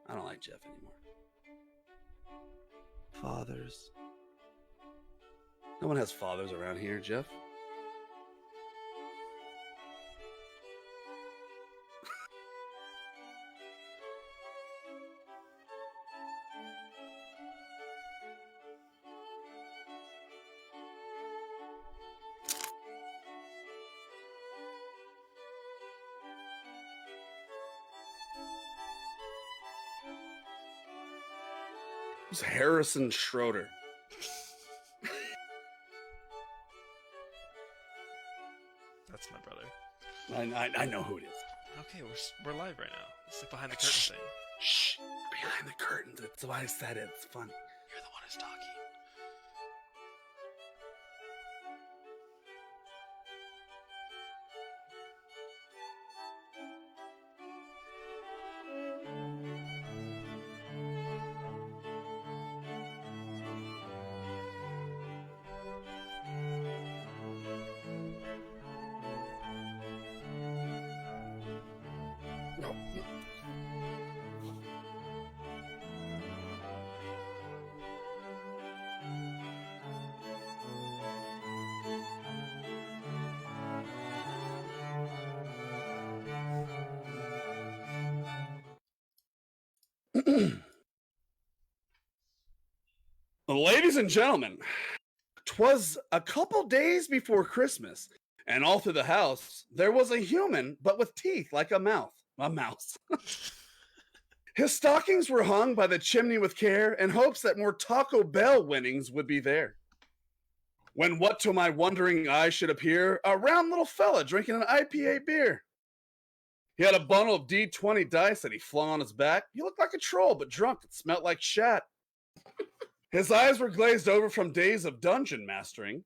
I don't like Jeff anymore. Fathers. No one has fathers around here, Jeff. Who's Harrison Schroeder? That's my brother. I know who it is. Okay, we're live right now. It's like behind the curtain thing. Shh. Behind the curtains. That's why I said it. It's funny. You're the one who's talking. No. Ladies and gentlemen, 'twas a couple days before Christmas, and all through the house there was a human, but with teeth like a mouth. A mouse. His stockings were hung by the chimney with care in hopes that more Taco Bell winnings would be there. When what to my wondering eyes should appear, a round little fella drinking an IPA beer. He had a bundle of D20 dice that he flung on his back. He looked like a troll, but drunk and smelt like shat. His eyes were glazed over from days of dungeon mastering,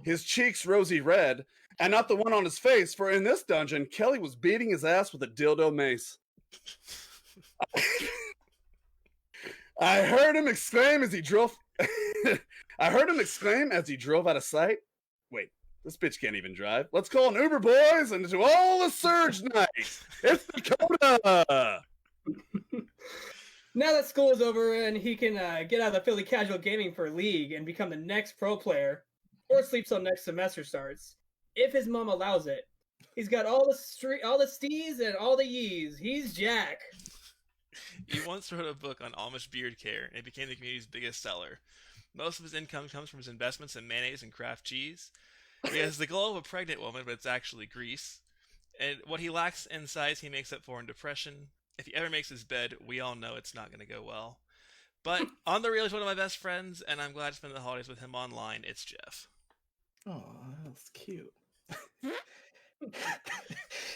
his cheeks rosy red, and not the one on his face, for in this dungeon, Kelly was beating his ass with a dildo mace. I heard him exclaim as he drove. I heard him exclaim as he drove out of sight. Wait, this bitch can't even drive. Let's call an Uber, boys, and to all the surge night. It's Dakota. Now that school is over and he can get out of the Philly Casual Gaming for League and become the next pro player, or sleep till next semester starts, if his mom allows it. He's got all the stees and all the yees. He's Jack. He once wrote a book on Amish beard care, and it became the community's biggest seller. Most of his income comes from his investments in mayonnaise and craft cheese. He has the glow of a pregnant woman, but it's actually grease. And what he lacks in size, he makes up for in depression. If he ever makes his bed, we all know it's not going to go well. But on the real, he's one of my best friends, and I'm glad to spend the holidays with him online. It's Jeff. Oh, that's cute.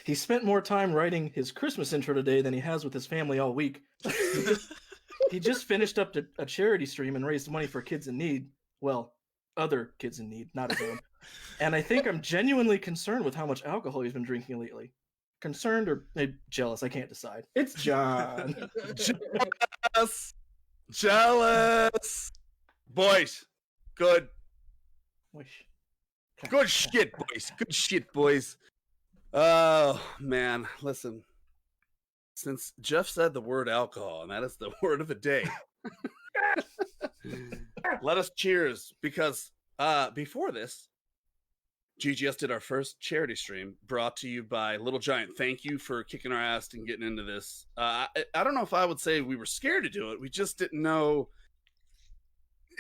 He spent more time writing his Christmas intro today than he has with his family all week. He just finished up a charity stream and raised money for kids in need. Well, other kids in need, not his own. And I think I'm genuinely concerned with how much alcohol he's been drinking lately. Concerned or maybe jealous, I can't decide. It's John. Jealous. Boys, good. Good shit, boys. Good shit, boys. Oh, man. Listen. Since Jeff said the word alcohol, and that is the word of the day, let us cheers, because before this, GGS did our first charity stream, brought to you by Little Giant. Thank you for kicking our ass and getting into this. I don't know if I would say we were scared to do it. We just didn't know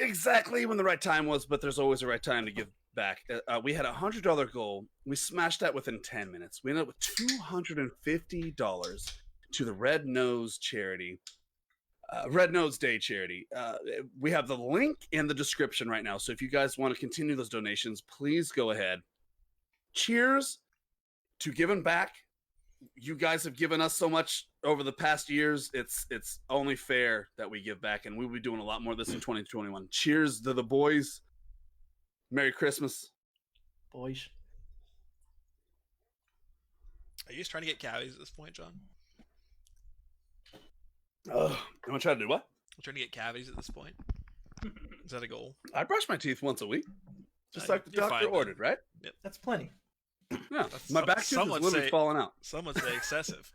exactly when the right time was, but there's always a right time to give back. We had a $100 goal. We smashed that within 10 minutes. We ended up with $250 to the Red Nose charity. Red Nose Day charity. We have the link in the description right now. So if you guys want to continue those donations, please go ahead. Cheers to giving back. You guys have given us so much over the past years. It's only fair that we give back, and we'll be doing a lot more of this in 2021. Cheers to the boys. Merry Christmas. Boys. Are you just trying to get cavities at this point, John? I'm gonna try to do what? I'm trying to get cavities at this point. Is that a goal? I brush my teeth once a week, just like the doctor ordered, right? Yep. That's plenty. Yeah, my back tooth is literally falling out. Some would say excessive.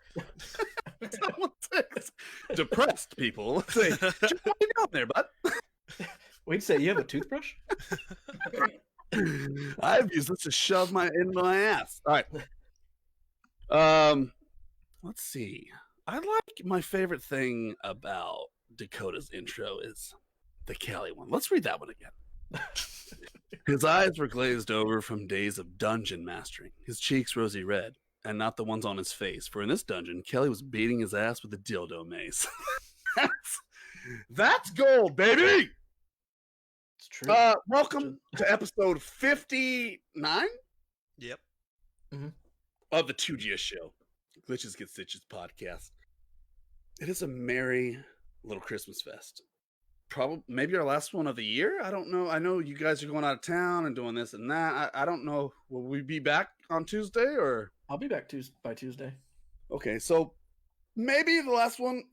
depressed people. Let's say, "Jeff, what are you doing there, bud?" We'd say, you have a toothbrush? I've used this to shove in my ass. All right. Let's see. I like my favorite thing about Dakota's intro is the Kelly one. Let's read that one again. His eyes were glazed over from days of dungeon mastering, his cheeks rosy red, and not the ones on his face, for in this dungeon, Kelly was beating his ass with a dildo mace. That's gold, baby! It's true. Welcome to episode 59 Yep. of the 2GS show, Glitches Get Stitches podcast. It is a merry little Christmas fest. Probably maybe our last one of the year. I don't know. I know you guys are going out of town and doing this and that. I don't know. Will we be back on Tuesday or? I'll be back by Tuesday. Okay, so maybe the last one,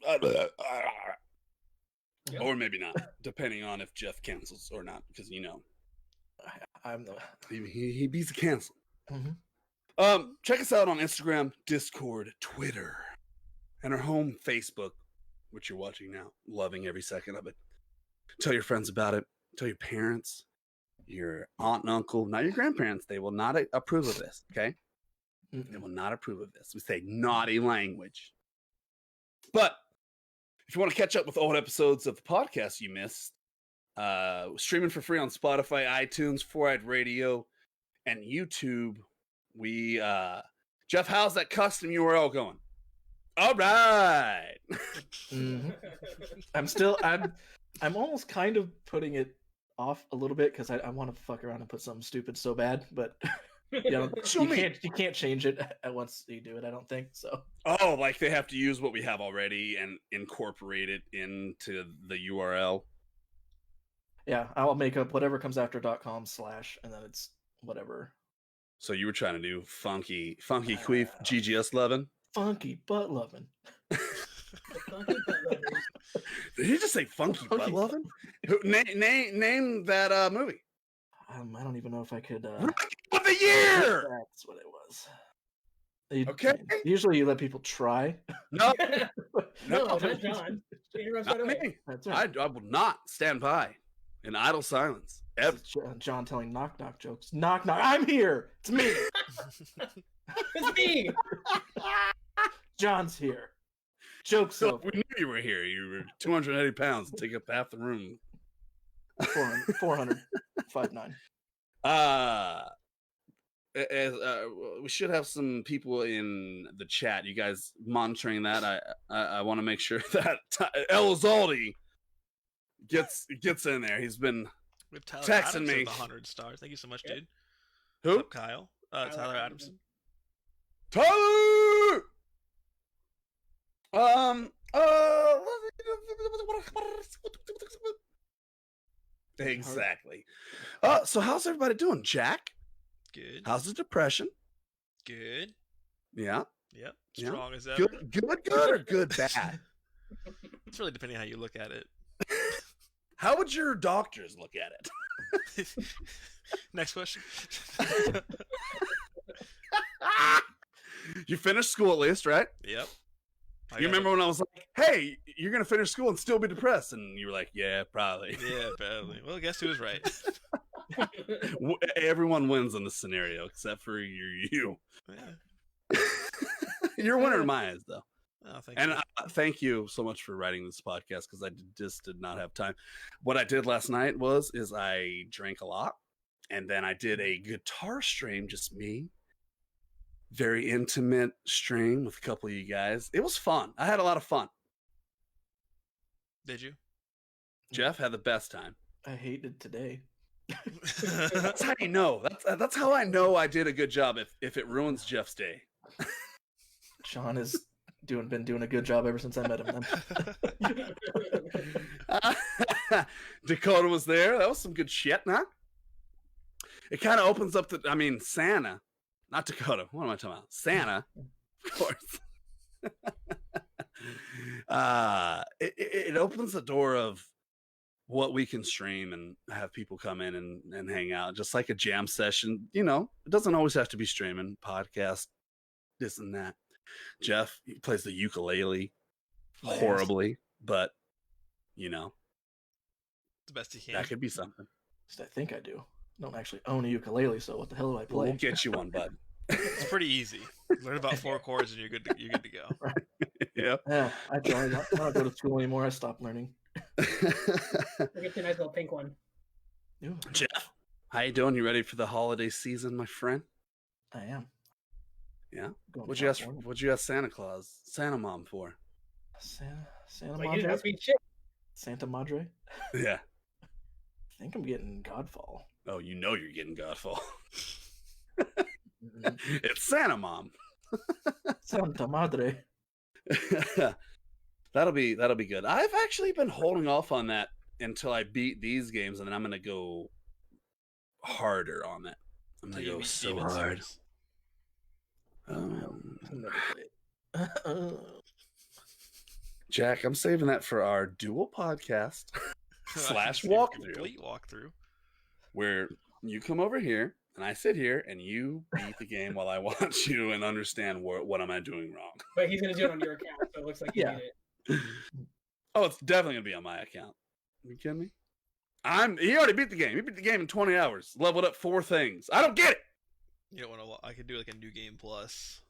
or maybe not, depending on if Jeff cancels or not, because I'm the he beats a cancel. Mhm. Check us out on Instagram, Discord, Twitter, and our home Facebook, which you're watching now. Loving every second of it. Tell your friends about it. Tell your parents, your aunt and uncle, not your grandparents. They will not approve of this, okay? They will not approve of this. We say naughty language. But if you want to catch up with old episodes of the podcast you missed, streaming for free on Spotify, iTunes, 4-Eyed Radio, and YouTube. We Jeff, how's that custom URL going? All right. I'm almost kind of putting it off a little bit because I want to fuck around and put something stupid so bad, but you can't change it at once you do it, I don't think so. Oh, like they have to use what we have already and incorporate it into the URL. Yeah, I'll make up whatever comes after .com/ and then it's whatever. So you were trying to do funky queef GGS lovin'? Funky butt lovin'. Did he just say funky butt lovin'? Name that movie. I don't even know if I could. Of the year. That's what it was. Okay. Usually you let people try. No, No, not John. not me. That's right. I will not stand by in idle silence ever. John telling knock knock jokes. Knock knock. I'm here. It's me. It's me. John's here. Jokes So over. we knew you were here. You were 280 pounds and take up half the room. 400. 5'9". We should have some people in the chat. You guys monitoring that? I want to make sure that Elizaldi gets in there. He's been We have Tyler texting Adams me. with 100 stars. Thank you so much, dude. Who? What's up, Kyle? Tyler Adamson. Tyler. Exactly. So how's everybody doing, Jack? Good. How's the depression? Good. Yeah. Yep. Yeah. Strong as ever. Good or good bad? It's really depending how you look at it. How would your doctors look at it? Next question. You finished school at least, right? Yep. You remember when I was like, hey, you're going to finish school and still be depressed? And you were like, yeah, probably. Yeah, probably. Well, guess who was right? Everyone wins in this scenario except for you. Yeah. You're a winner in my eyes, though. Oh, thank And you. thank you so much for writing this podcast because I just did not have time. What I did last night is I drank a lot, and then I did a guitar stream, just me. Very intimate stream with a couple of you guys. It was fun. I had a lot of fun. Did you? Jeff had the best time. I hated today. That's how you know. That's how I know I did a good job. If it ruins Jeff's day. Sean has been doing a good job ever since I met him. Then. Dakota was there. That was some good shit, huh? It kind of opens up Santa, not Dakota. What am I talking about? Santa, of course. It opens the door of what we can stream and have people come in and hang out, just like a jam session. You know, it doesn't always have to be streaming, podcast, this and that. Jeff, he plays the ukulele. horribly, but you know, The best you can. that could be something. I think I do. I don't actually own a ukulele, so what the hell do I play? We'll get you one, bud. It's pretty easy. Learn about 4 chords and you're good to go. Yeah. Yeah, I tried. I don't go to school anymore. I stopped learning. We'll get you a nice little pink one. Ooh, Jeff, how you doing? You ready for the holiday season, my friend? I am. Yeah. Going What'd to you ask? California. What'd you ask Santa Mom for? Santa Well, you didn't Madre? have to be shit. Santa Madre? Yeah. I think I'm getting Godfall. Oh, you know you're getting Godfall. Mhm. It's Santa Mom. Santa Madre. That'll be good. I've actually been holding off on that until I beat these games, and then I'm gonna go harder on it. I'm gonna Till you go beat so Demon hard. Souls. I've never played. Jack, I'm saving that for our dual podcast slash Complete walkthrough, walkthrough. where you come over here and I sit here and you beat the game while I watch you and understand what am I doing wrong. But he's gonna do it on your account, so it looks like you Yeah. need it. Oh, it's definitely gonna be on my account. Are you kidding me? He already beat the game. He beat the game in 20 hours. Leveled up 4 things. I don't get it. You don't want to. I could do like a new game plus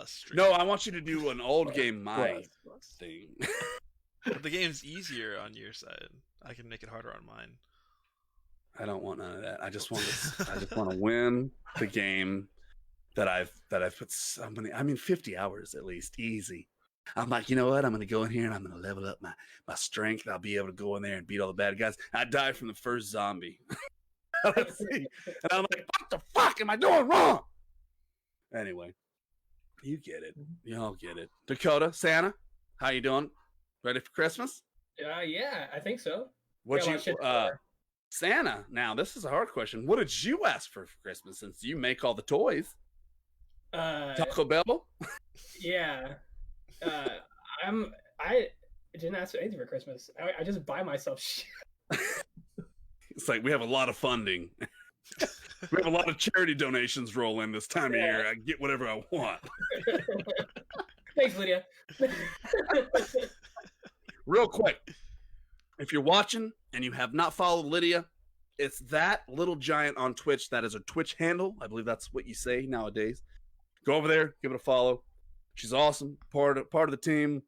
stream. No, I want you to do an old game my Plus. thing. But the game's easier on your side. I can make it harder on mine. I don't want none of that. I just want to win the game that I've put so many, 50 hours at least, easy. I'm like, you know what? I'm going to go in here and I'm going to level up my strength. I'll be able to go in there and beat all the bad guys. I died from the first zombie. Let's see. And I'm like, what the fuck am I doing wrong? Anyway, you get it. Y'all get it. Dakota, Santa, how you doing? Ready for Christmas? Yeah, I think so. What Got a lot you of shit to cover. Santa? Now this is a hard question. What did you ask for Christmas since you make all the toys? Taco Bell? Yeah. I didn't ask for anything for Christmas. I just buy myself shit. It's like we have a lot of funding. We have a lot of charity donations roll in this time of year. I get whatever I want. Thanks, Lydia. Real quick, if you're watching and you have not followed Lydia, it's that little giant on Twitch. That is her Twitch handle. I believe that's what you say nowadays. Go over there, give it a follow. She's awesome, part of the team,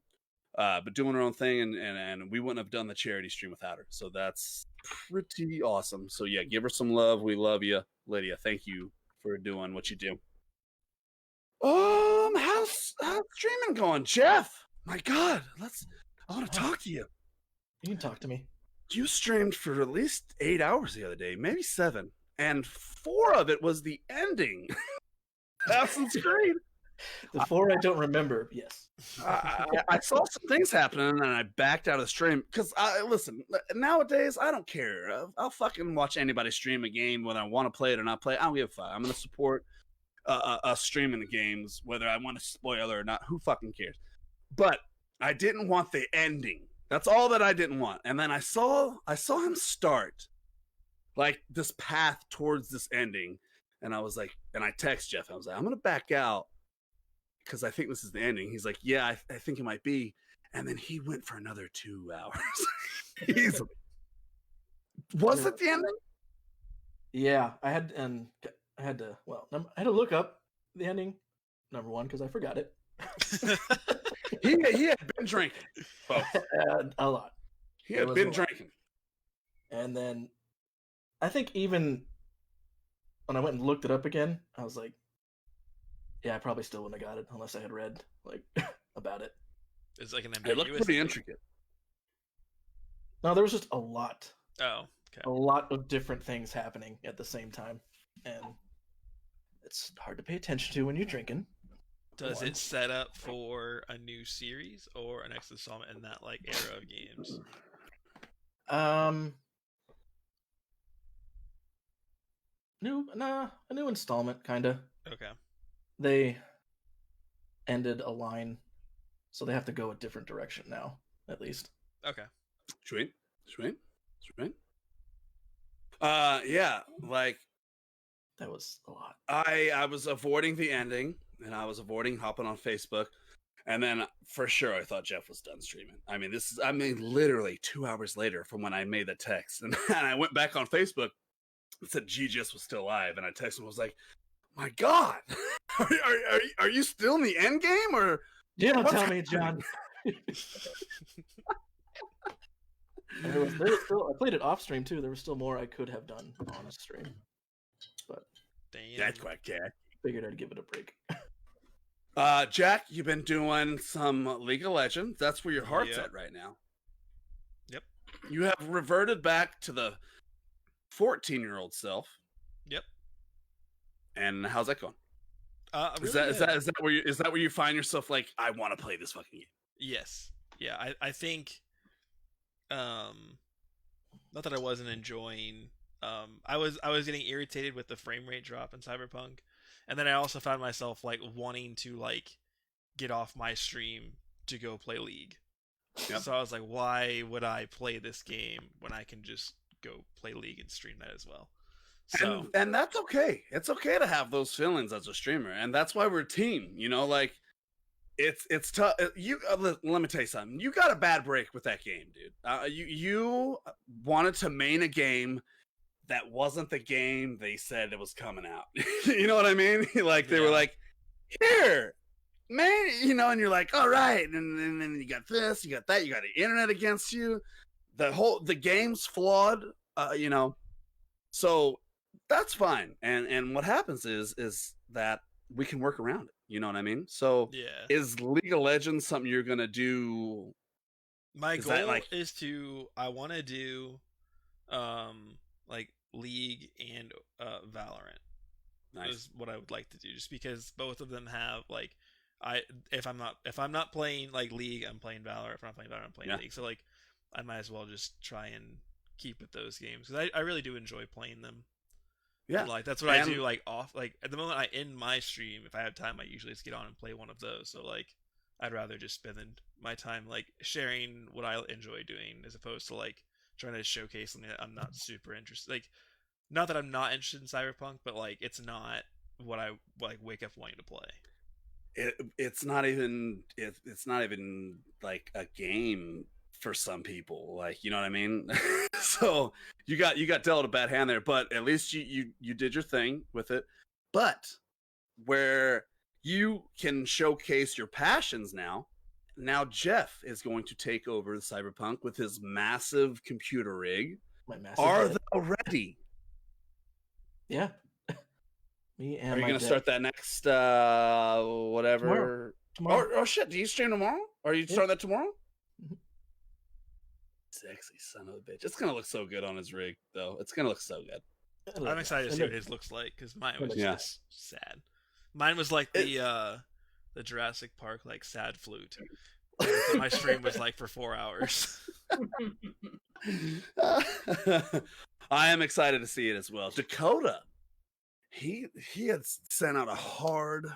but doing her own thing, and we wouldn't have done the charity stream without her. So that's pretty awesome. So yeah, give her some love. We love you, Lydia. Thank you for doing what you do. How's streaming going, Jeff? My God, I want to talk to you. You can talk to me. You streamed for at least 8 hours the other day, maybe 7, and 4 of it was the ending. Assassin's Creed. The 4 I don't remember. Yes. I saw some things happening and I backed out of the stream because listen, nowadays I don't care. I'll fucking watch anybody stream a game whether I want to play it or not play it. I don't give a fuck. I'm gonna support us streaming the games whether I want to spoil or not. Who fucking cares? But I didn't want the ending. That's all that I didn't want. And then I saw him start like this path towards this ending, and I was like, and I text Jeff. I was like, I'm gonna back out because I think this is the ending. He's like, yeah, I think it might be. And then he went for another 2 hours. Easily. Was it the ending? Yeah, I had to look up the ending, number one, because I forgot it. He had been drinking. Folks. A lot. He had been drinking. And then I think even when I went and looked it up again, I was like, yeah, I probably still wouldn't have got it unless I had read like about it. It's like an It ambiguous. looked pretty intricate. No, there was just a lot Okay. of different things happening at the same time, and it's hard to pay attention to when you're drinking. Does it set up for a new series or a next installment in that like era of games? A new installment, kinda. Okay. They ended a line, so they have to go a different direction now, at least. Okay. Sweet. Yeah, like That was a lot. I was avoiding the ending, and I was avoiding hopping on Facebook, And then for sure, I thought Jeff was done streaming. I mean, literally 2 hours later from when I made the text. And I went back on Facebook. It said GGS was still live. And I texted him, I was like, my God, are you still in the end game? Or You don't tell me, John. there was still, I played it off stream too. There was still more I could have done on a stream. But Damn. that's quite cat. figured I'd give it a break. Jack, you've been doing some League of Legends. That's where your heart's Yep. at right now. Yep. You have reverted back to the 14-year-old self. Yep. And how's that going? Really Is that where you find yourself like, I want to play this fucking game? Yes. Yeah, I think not that I wasn't enjoying I was getting irritated with the frame rate drop in CyberPunk. And then I also found myself like wanting to like get off my stream to go play League. Yep. So I was like, why would I play this game when I can just go play League and stream that as well? So And that's okay. It's okay to have those feelings as a streamer, and that's why we're a team. You know, like it's tough. Let me tell you something. You got a bad break with that game, dude. You wanted to main a game that wasn't the game they said it was coming out. You know what I mean? Like they were like, here, man, you know, and you're like, all right, and then you got this, you got that, you got the internet against you. The game's flawed, you know. So that's fine. And what happens is that we can work around it. You know what I mean? So yeah. is League of Legends something you're gonna do? My Is goal that, like- is I want to do like League and Valorant. Nice. Is what I would like to do, just because both of them have like if I'm not playing like League, I'm playing Valorant. If I'm not playing Valorant, I'm playing League. So like I might as well just try and keep with those games because I really do enjoy playing them. Yeah. And, like that's what I do like off like at the moment I end my stream, if I have time I usually just get on and play one of those. So like I'd rather just spend my time like sharing what I enjoy doing as opposed to like trying to showcase something that I'm not super interested. Like, not that I'm not interested in Cyberpunk, but like it's not what I like wake up wanting to play. It's not even like a game for some people, like, you know what I mean? So you got dealt a bad hand there, but at least you did your thing with it. But where you can showcase your passions now Jeff is going to take over the Cyberpunk with his massive computer rig. Are they ready? Yeah. Me and Are you my going to dad. start that next whatever? Tomorrow. Oh shit! Do you stream tomorrow? Or are you starting that tomorrow? Mhm. Sexy son of a bitch! It's gonna look so good on his rig, though. It's gonna look so good. I'm excited to see what his looks like because mine was Yeah. just sad. Mine was like the Jurassic Park like sad flute. That's what my stream was like for 4 hours. I am excited to see it as well. Dakota, he had sent out a hard,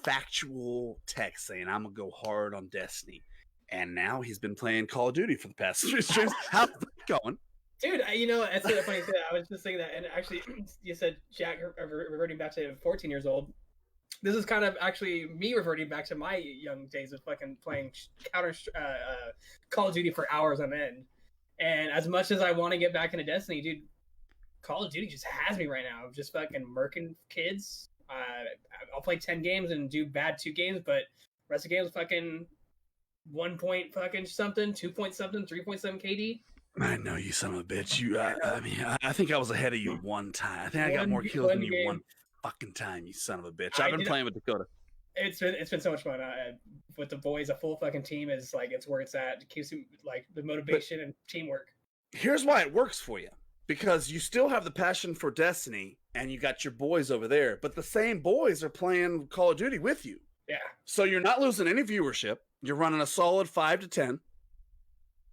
factual text saying, "I'm gonna go hard on Destiny," and now he's been playing Call of Duty for the past 3 streams. How's that going? Dude, you know, it's so funny. I was just saying that, and actually, you said Jack reverting back to 14 years old. This is kind of actually me reverting back to my young days of fucking playing Call of Duty for hours on end. And as much as I want to get back into Destiny, dude, Call of Duty just has me right now. I'm just fucking murking kids. I'll play 10 games and do bad 2 games, but rest of the games fucking 1 point fucking something, 2 point something, 3.7 KD. I know, you son of a bitch. I think I was ahead of you one time. I think I got more kills than you one fucking time, you son of a bitch. I've been playing with Dakota. It's been so much fun with the boys. A full fucking team is like it's where it's at. It keeps like the motivation and teamwork. Here's why it works for you, because you still have the passion for Destiny, and you got your boys over there, but the same boys are playing Call of Duty with you. Yeah. So you're not losing any viewership. You're running a solid 5 to 10.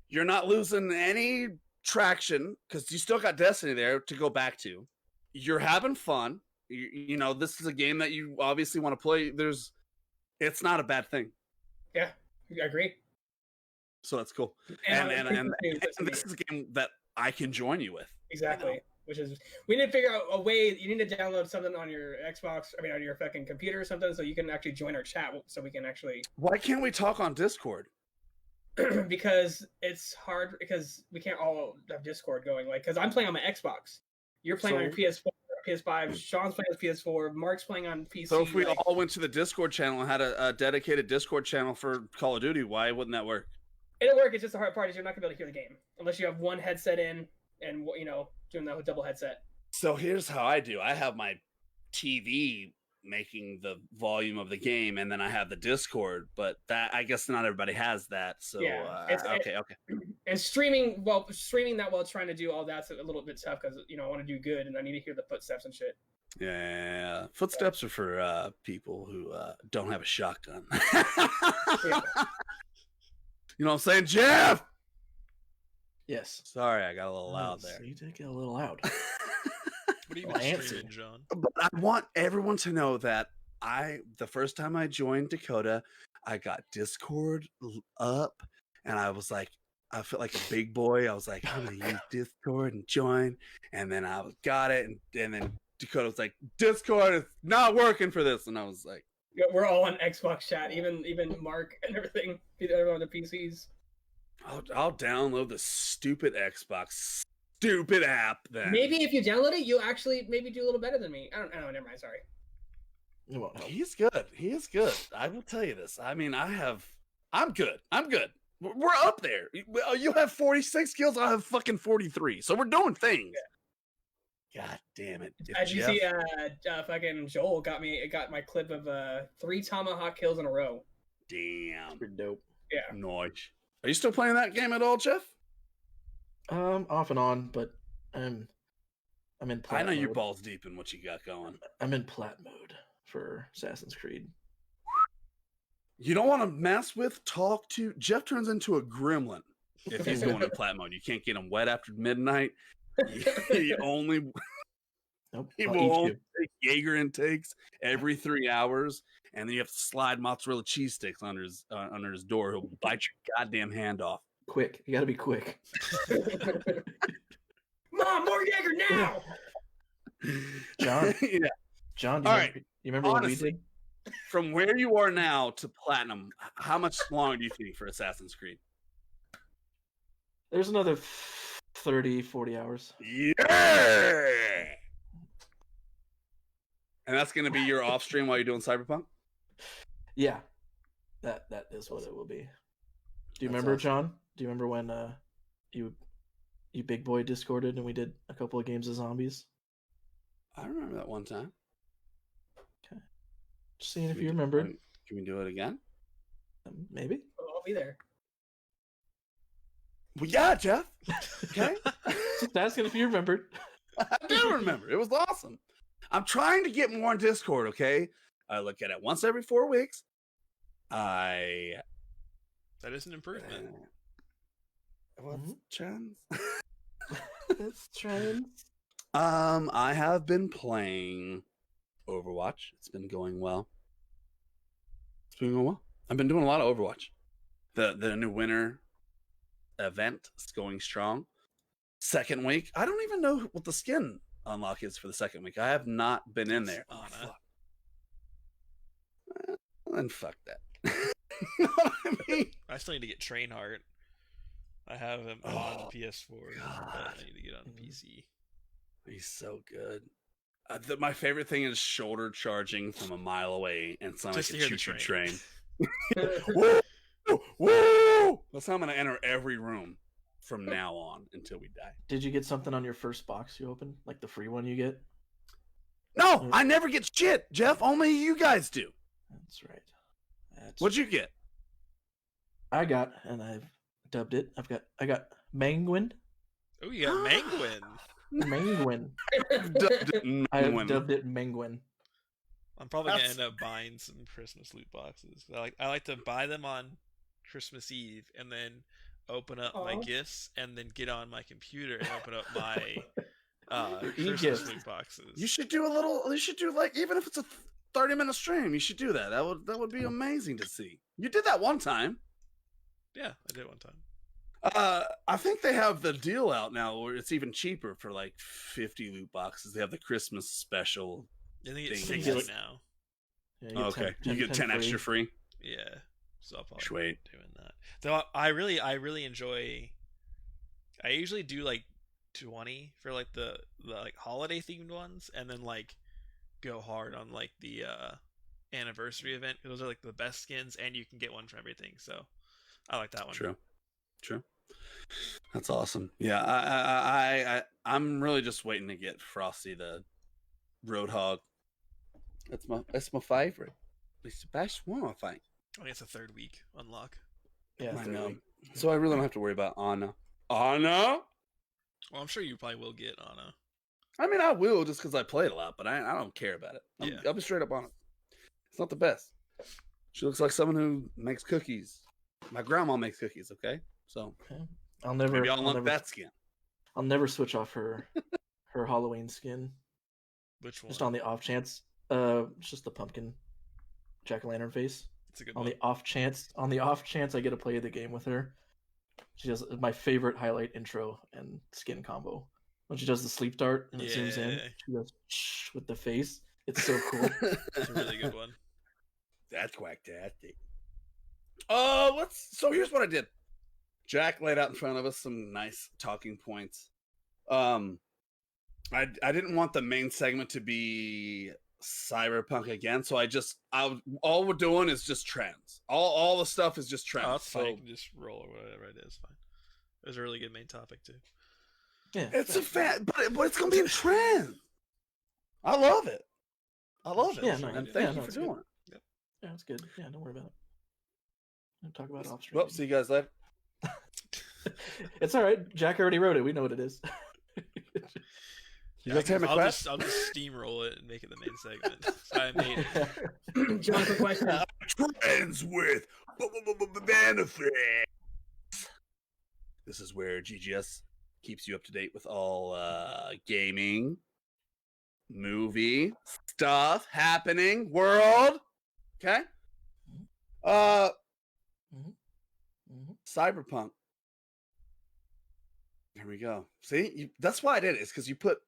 You're not losing any traction because you still got Destiny there to go back to. You're having fun. You know, this is a game that you obviously want to play. It's not a bad thing. Yeah, I agree. So that's cool. And this is a game that I can join you with. Exactly. You know? which is we need to figure out a way. You need to download something on your Xbox. I mean, on your fucking computer or something, so you can actually join our chat. So we can actually. Why can't we talk on Discord? Because it's hard because we can't all have Discord going. Like, because I'm playing on my Xbox, you're playing on your PS4, PS5. Sean's playing on PS4. Mark's playing on PC. So if we all went to the Discord channel and had a dedicated Discord channel for Call of Duty, why wouldn't that work? It'll work. It's just the hard part is you're not gonna be able to hear the game unless you have one headset in and doing that with double headset. So here's how I do. I have my TV making the volume of the game, and then I have the Discord. But that I guess not everybody has that. So Yeah, okay. And streaming that while trying to do all that's a little bit tough because I want to do good and I need to hear the footsteps and shit. Yeah, footsteps are for people who don't have a shotgun. Yeah. You know what I'm saying, Jeff? Yes. Sorry, I got a little loud Yes, there. You did get a little loud. What are you Well, been answer. streaming, John? But I want everyone to know that the first time I joined Dakota, I got Discord up, and I was like, I felt like a big boy. I was like, I'm gonna use Discord and join, and then I got it, and then Dakota was like, Discord is not working for this, and I was like, Yeah, we're all on Xbox chat, even Mark and everything. Everyone on the PCs. I'll download the stupid Xbox stupid app then. Maybe if you download it, you'll actually maybe do a little better than me. I don't know. Never mind. Sorry. It won't help. He's good. He is good. I will tell you this. I mean, I'm good. I'm good. We're up there. You have 46 kills. I have fucking 43. So we're doing things. Yeah. God damn it. Did you see? Fucking Joel got my clip of 3 tomahawk kills in a row. Damn. Pretty dope. Yeah. Noise. Are you still playing that game at all, Jeff? Off and on, but I'm in plat I know you're mode. balls deep in what you got going. I'm in plat mode for Assassin's Creed. You don't want to mess with, talk to. Jeff turns into a gremlin if he's going in plat mode. You can't get him wet after midnight. He only Nope. he I'll will eat only you. take Jaeger intakes every 3 hours, and then you have to slide mozzarella cheese sticks under his door. He'll bite your goddamn hand off. Quick. You gotta be quick. Mom, more Jaeger now. John. Yeah. John, All you remember what we Honestly, did? From where you are now to platinum, how much longer do you think for Assassin's Creed? There's another 30, 40 hours. Yeah. And that's going to be your off stream while you're doing CyberPunk? Yeah. That is what it will be. Do you That's remember, awesome. John? Do you remember when you big boy discorded and we did a couple of games of zombies? I remember that one time. Just seeing if Can we you do- remembered. Can we do it again? Maybe. Oh, I'll be there. Well, yeah, Jeff. Okay. Just asking if you remembered. I do remember. It was awesome. I'm trying to get more on Discord, okay? I look at it once every 4 weeks. That is an improvement. What's Mhm. chance? Let's try. I have been playing Overwatch. It's been going well. I've been doing a lot of Overwatch. The new winter event is going strong. Second week, I don't even know what the skin unlock is for the second week. I have not been in there. Oh, Anna. fuck. Then fuck that. You know what I mean? I still need to get Train Heart. I have him on Oh, PS4, but God. I need to get on PC. He's so good. My favorite thing is shoulder charging from a mile away and sound Just like to a hear the choo-choo train. train. Woo! Woo! That's how I'm gonna enter every room from now on until we die. Did you get something on your first box you opened? Like the free one you get? No, I never get shit, Jeff. Only you guys do. That's right. What'd you get? I got, and I've dubbed it. I got Manguin. Oh, you got Manguin. Manguin. Dubbed it I have Manguin. dubbed it Manguin. I'm probably gonna That's- end up buying some Christmas loot boxes. I like to buy them on Christmas Eve and then open up my Aw. gifts and then get on my computer and open up my E-gift. Christmas loot boxes. You should do like even if it's a 30-minute stream, you should do that. That would be amazing to see. You did that one time. Yeah, I did one time. I think they have the deal out now where it's even cheaper for like 50 loot boxes. They have the Christmas special. I think it's Thing. 60 now. Yeah, you get Okay, you get 10 extra free. Yeah, so I'll probably Sweet. be doing that. Though I really enjoy. I usually do like 20 for like the like holiday themed ones, and then like go hard on like the anniversary event. Those are like the best skins, and you can get one for everything. So I like that one. True. That's awesome. Yeah, I'm really just waiting to get Frosty the Roadhog. That's my favorite. It's the best one, I think. I think it's the third week unlock. Yeah, I third know. week. So I really don't have to worry about Anna. Anna? Well, I'm sure you probably will get Anna. I mean, I will just because I play it a lot, but I don't care about it. Yeah. I'll be straight up on it. It's not the best. She looks like someone who makes cookies. My grandma makes cookies, okay? So Okay. I'll never. maybe I'll I'll unlock never, that skin. I'll never switch off her Halloween skin. Which one? Just on the off chance. It's just the pumpkin jack-o'-lantern face. It's a good On one. the off chance I get to play the game with her. She does my favorite highlight intro and skin combo. When she does the sleep dart and it zooms in, she goes shh with the face. It's so cool. It's a really good one. That's quacktastic. So here's what I did. Jack laid out in front of us some nice talking points. I didn't want the main segment to be CyberPunk again, so all we're doing is just trends. All the stuff is just trends. Oh, that's fine. So You can just roll or whatever it is. Fine. It was a really good main topic too. Yeah, it's a but it's gonna be in trends. I love it. Yeah, no, and yeah, thank no, you for it's doing good. it. Yeah, it's good. Yeah, don't worry about it. I'll talk about it off stream. Well, see you guys later. It's all right. Jack already wrote it. We know what it is. You guys have a question? I'll just steamroll it and make it the main segment. I made it. John, quick question. Trends with benefits. This is where GGS keeps you up to date with all gaming, movie stuff happening, world. Okay. Cyberpunk. Here we go. See, that's why I did it. It's because you put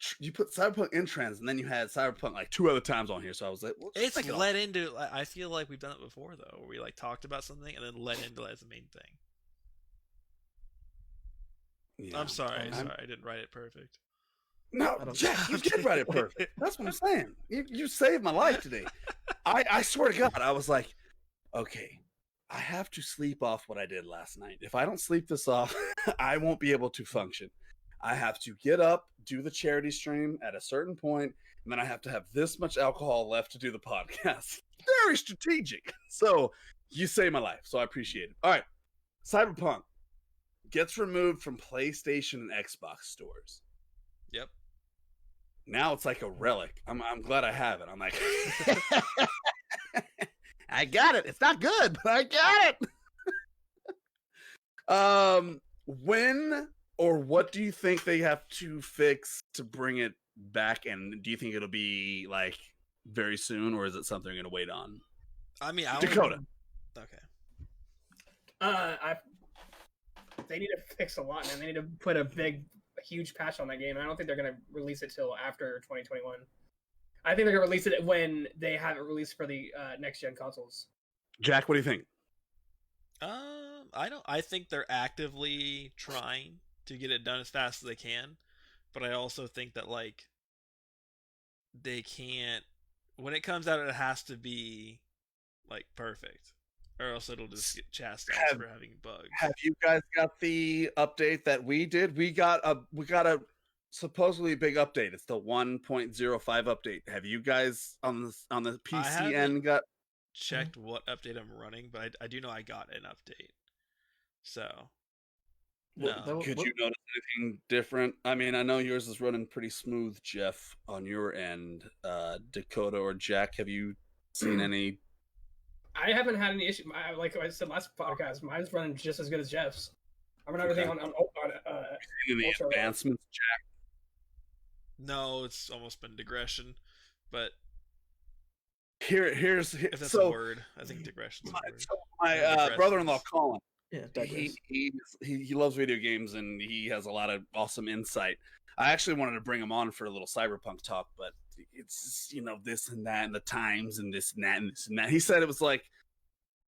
Cyberpunk in trends, and then you had Cyberpunk like 2 other times on here. So I was like, well, It's led into. I feel like we've done it before though, where we like talked about something and then led into it as the main thing. Yeah. I'm sorry. I didn't write it perfect. No, Jack, you did write it perfect. That's what I'm saying. You saved my life today. I swear to God, I was like, okay, I have to sleep off what I did last night. If I don't sleep this off, I won't be able to function. I have to get up, do the charity stream at a certain point, and then I have to have this much alcohol left to do the podcast. Very strategic. So you saved my life, so I appreciate it. All right, Cyberpunk gets removed from PlayStation and Xbox stores. Yep. Now it's like a relic. I'm glad I have it. I'm like, I got it. It's not good, but I got it. When or what do you think they have to fix to bring it back? And do you think it'll be like very soon, or is it something you're gonna wait on? I mean, Dakota. Okay. They need to fix a lot, man. They need to put a huge patch on that game. And I don't think they're going to release it till after 2021. I think they're going to release it when they have it released for the next gen consoles. Jack, what do you think? I think they're actively trying to get it done as fast as they can, but I also think that like they can't. When it comes out, it has to be like perfect, or else it'll just get chastised for having bugs. Have you guys got the update that we did? We got a supposedly big update. It's the 1.05 update. Have you guys on the PC end got checked what update I'm running, but I do know I got an update. So no. Could you notice anything different? I mean, I know yours is running pretty smooth, Jeff, on your end. Dakota or Jack, have you seen any? I haven't had any issue. Like I said last podcast, mine's running just as good as Jeff's. I'm running everything on any advancements, Jack? No, it's almost been digression, but here's if that's so, a word, I think digression's a word. So my brother-in-law Colin, Yeah, digress. he loves video games and he has a lot of awesome insight. I actually wanted to bring him on for a little cyberpunk talk, but it's just, this and that and the times and this and that and this and that. He said it was like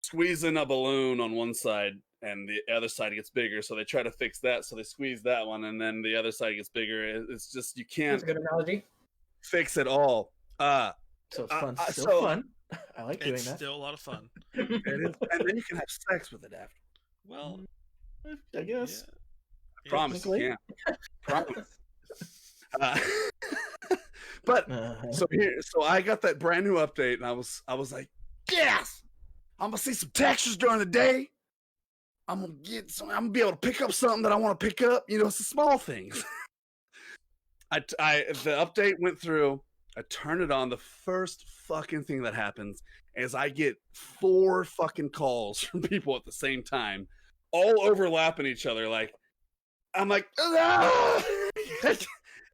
squeezing a balloon on one side and the other side gets bigger, so they try to fix that, so they squeeze that one and then the other side gets bigger. It's just you can't That's a good analogy. fix it all. So it's fun. Still fun. I like doing It's that. still a lot of fun. It is, and then you can have sex with it after. Well, I guess. yeah. Promise you Technically. can't. Promise. But so I got that brand new update, and I was like, yes, I'm gonna see some textures during the day. I'm gonna be able to pick up something that I want to pick up. It's the small things. The update went through. I turn it on. The first fucking thing that happens is I get 4 fucking calls from people at the same time, all overlapping each other. Like, I'm like, ah!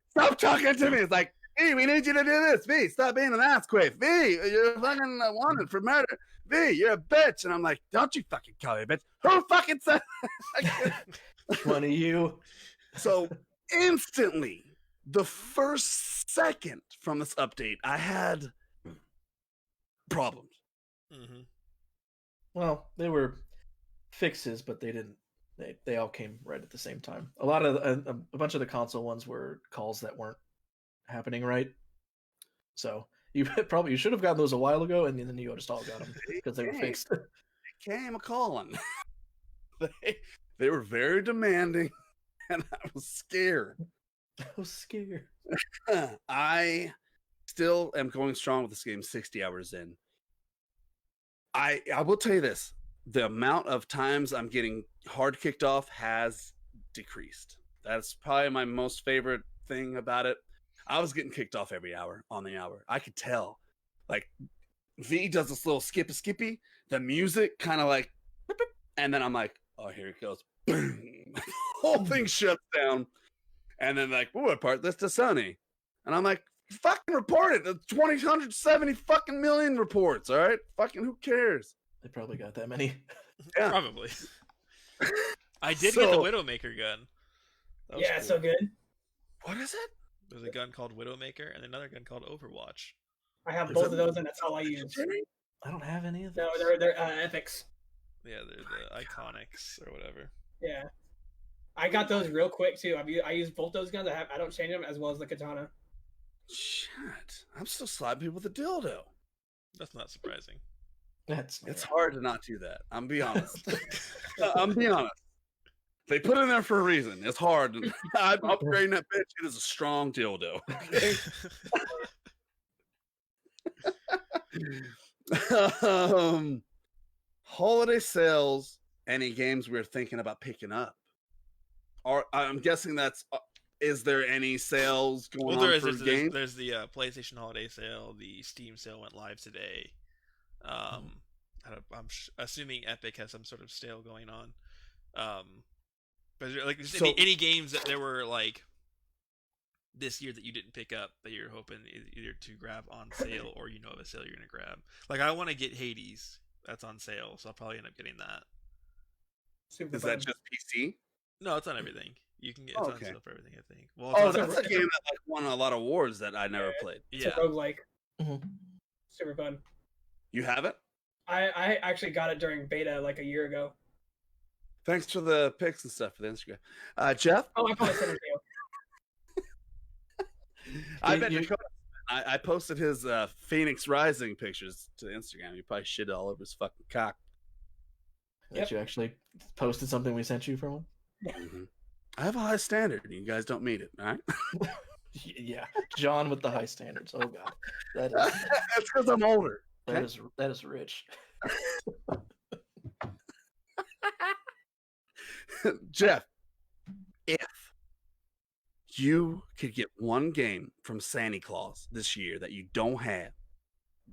Stop talking to me. It's like, V, we need you to do this. V, stop being an assquake. V, you're fucking wanted for murder. V, you're a bitch. And I'm like, don't you fucking call me a bitch. Who fucking said One of you. So instantly, the first second from this update, I had problems. Mm-hmm. Well, they were fixes, but they didn't. They all came right at the same time. A lot of a bunch of the console ones were calls that weren't happening right. So you should have gotten those a while ago, and then you just all got them because they were fixed. They came a calling. They were very demanding, and I was scared. I was scared. I still am going strong with this game 60 hours in. I will tell you this. The amount of times I'm getting hard kicked off has decreased. That's probably my most favorite thing about it. I was getting kicked off every hour on the hour. I could tell. Like, V does this little skippy. The music kind of like, beep, beep, and then I'm like, oh, here it goes. Boom. Whole thing shuts down. And then like, what part this to Sony? And I'm like, fucking report it. The 170 fucking million reports, all right? Fucking who cares? They probably got that many. Yeah. Probably. I did get the Widowmaker gun. That was Yeah, cool. it's so good. What is it? There's a gun called Widowmaker and another gun called Overwatch. I have Is both it of those, and that's all I use. I don't have any of those. No, they're epics. Yeah, they're the Iconics or whatever. Yeah, I got those real quick too. I use both those guns. I don't change them, as well as the katana. Shit. I'm still slapping people with a dildo. That's not surprising. It's hard to not do that. I'm being honest. I'm being honest. They put it in there for a reason. It's hard. I'm upgrading that bitch. It is a strong dildo. Okay? Holiday sales. Any games we're thinking about picking up? Or I'm guessing that's. Is there any sales going on for games? There's the PlayStation Holiday Sale. The Steam sale went live today. I'm assuming Epic has some sort of sale going on. But like, any games that there were like this year that you didn't pick up that you're hoping either to grab on sale or of a sale you're gonna grab. Like, I want to get Hades. That's on sale, so I'll probably end up getting that. Super Is fun. that just PC? No, it's on everything. You can get on sale for everything, I think. Well, that's a game that like won a lot of awards that I never played. It's a roguelike. Mm-hmm. Super fun. You have it? I actually got it during beta like a year ago. Thanks for the pics and stuff for the Instagram. Jeff? Oh, I probably sent it to you. I bet Dakota. I posted his Phoenix Rising pictures to Instagram. You probably shit all over his fucking cock. That you actually posted something we sent you from him? Mm-hmm. I have a high standard. You guys don't meet it, all right? Yeah, John with the high standards. Oh god, that's because I'm older. Okay? That is rich. Jeff, if you could get one game from Santa Claus this year that you don't have,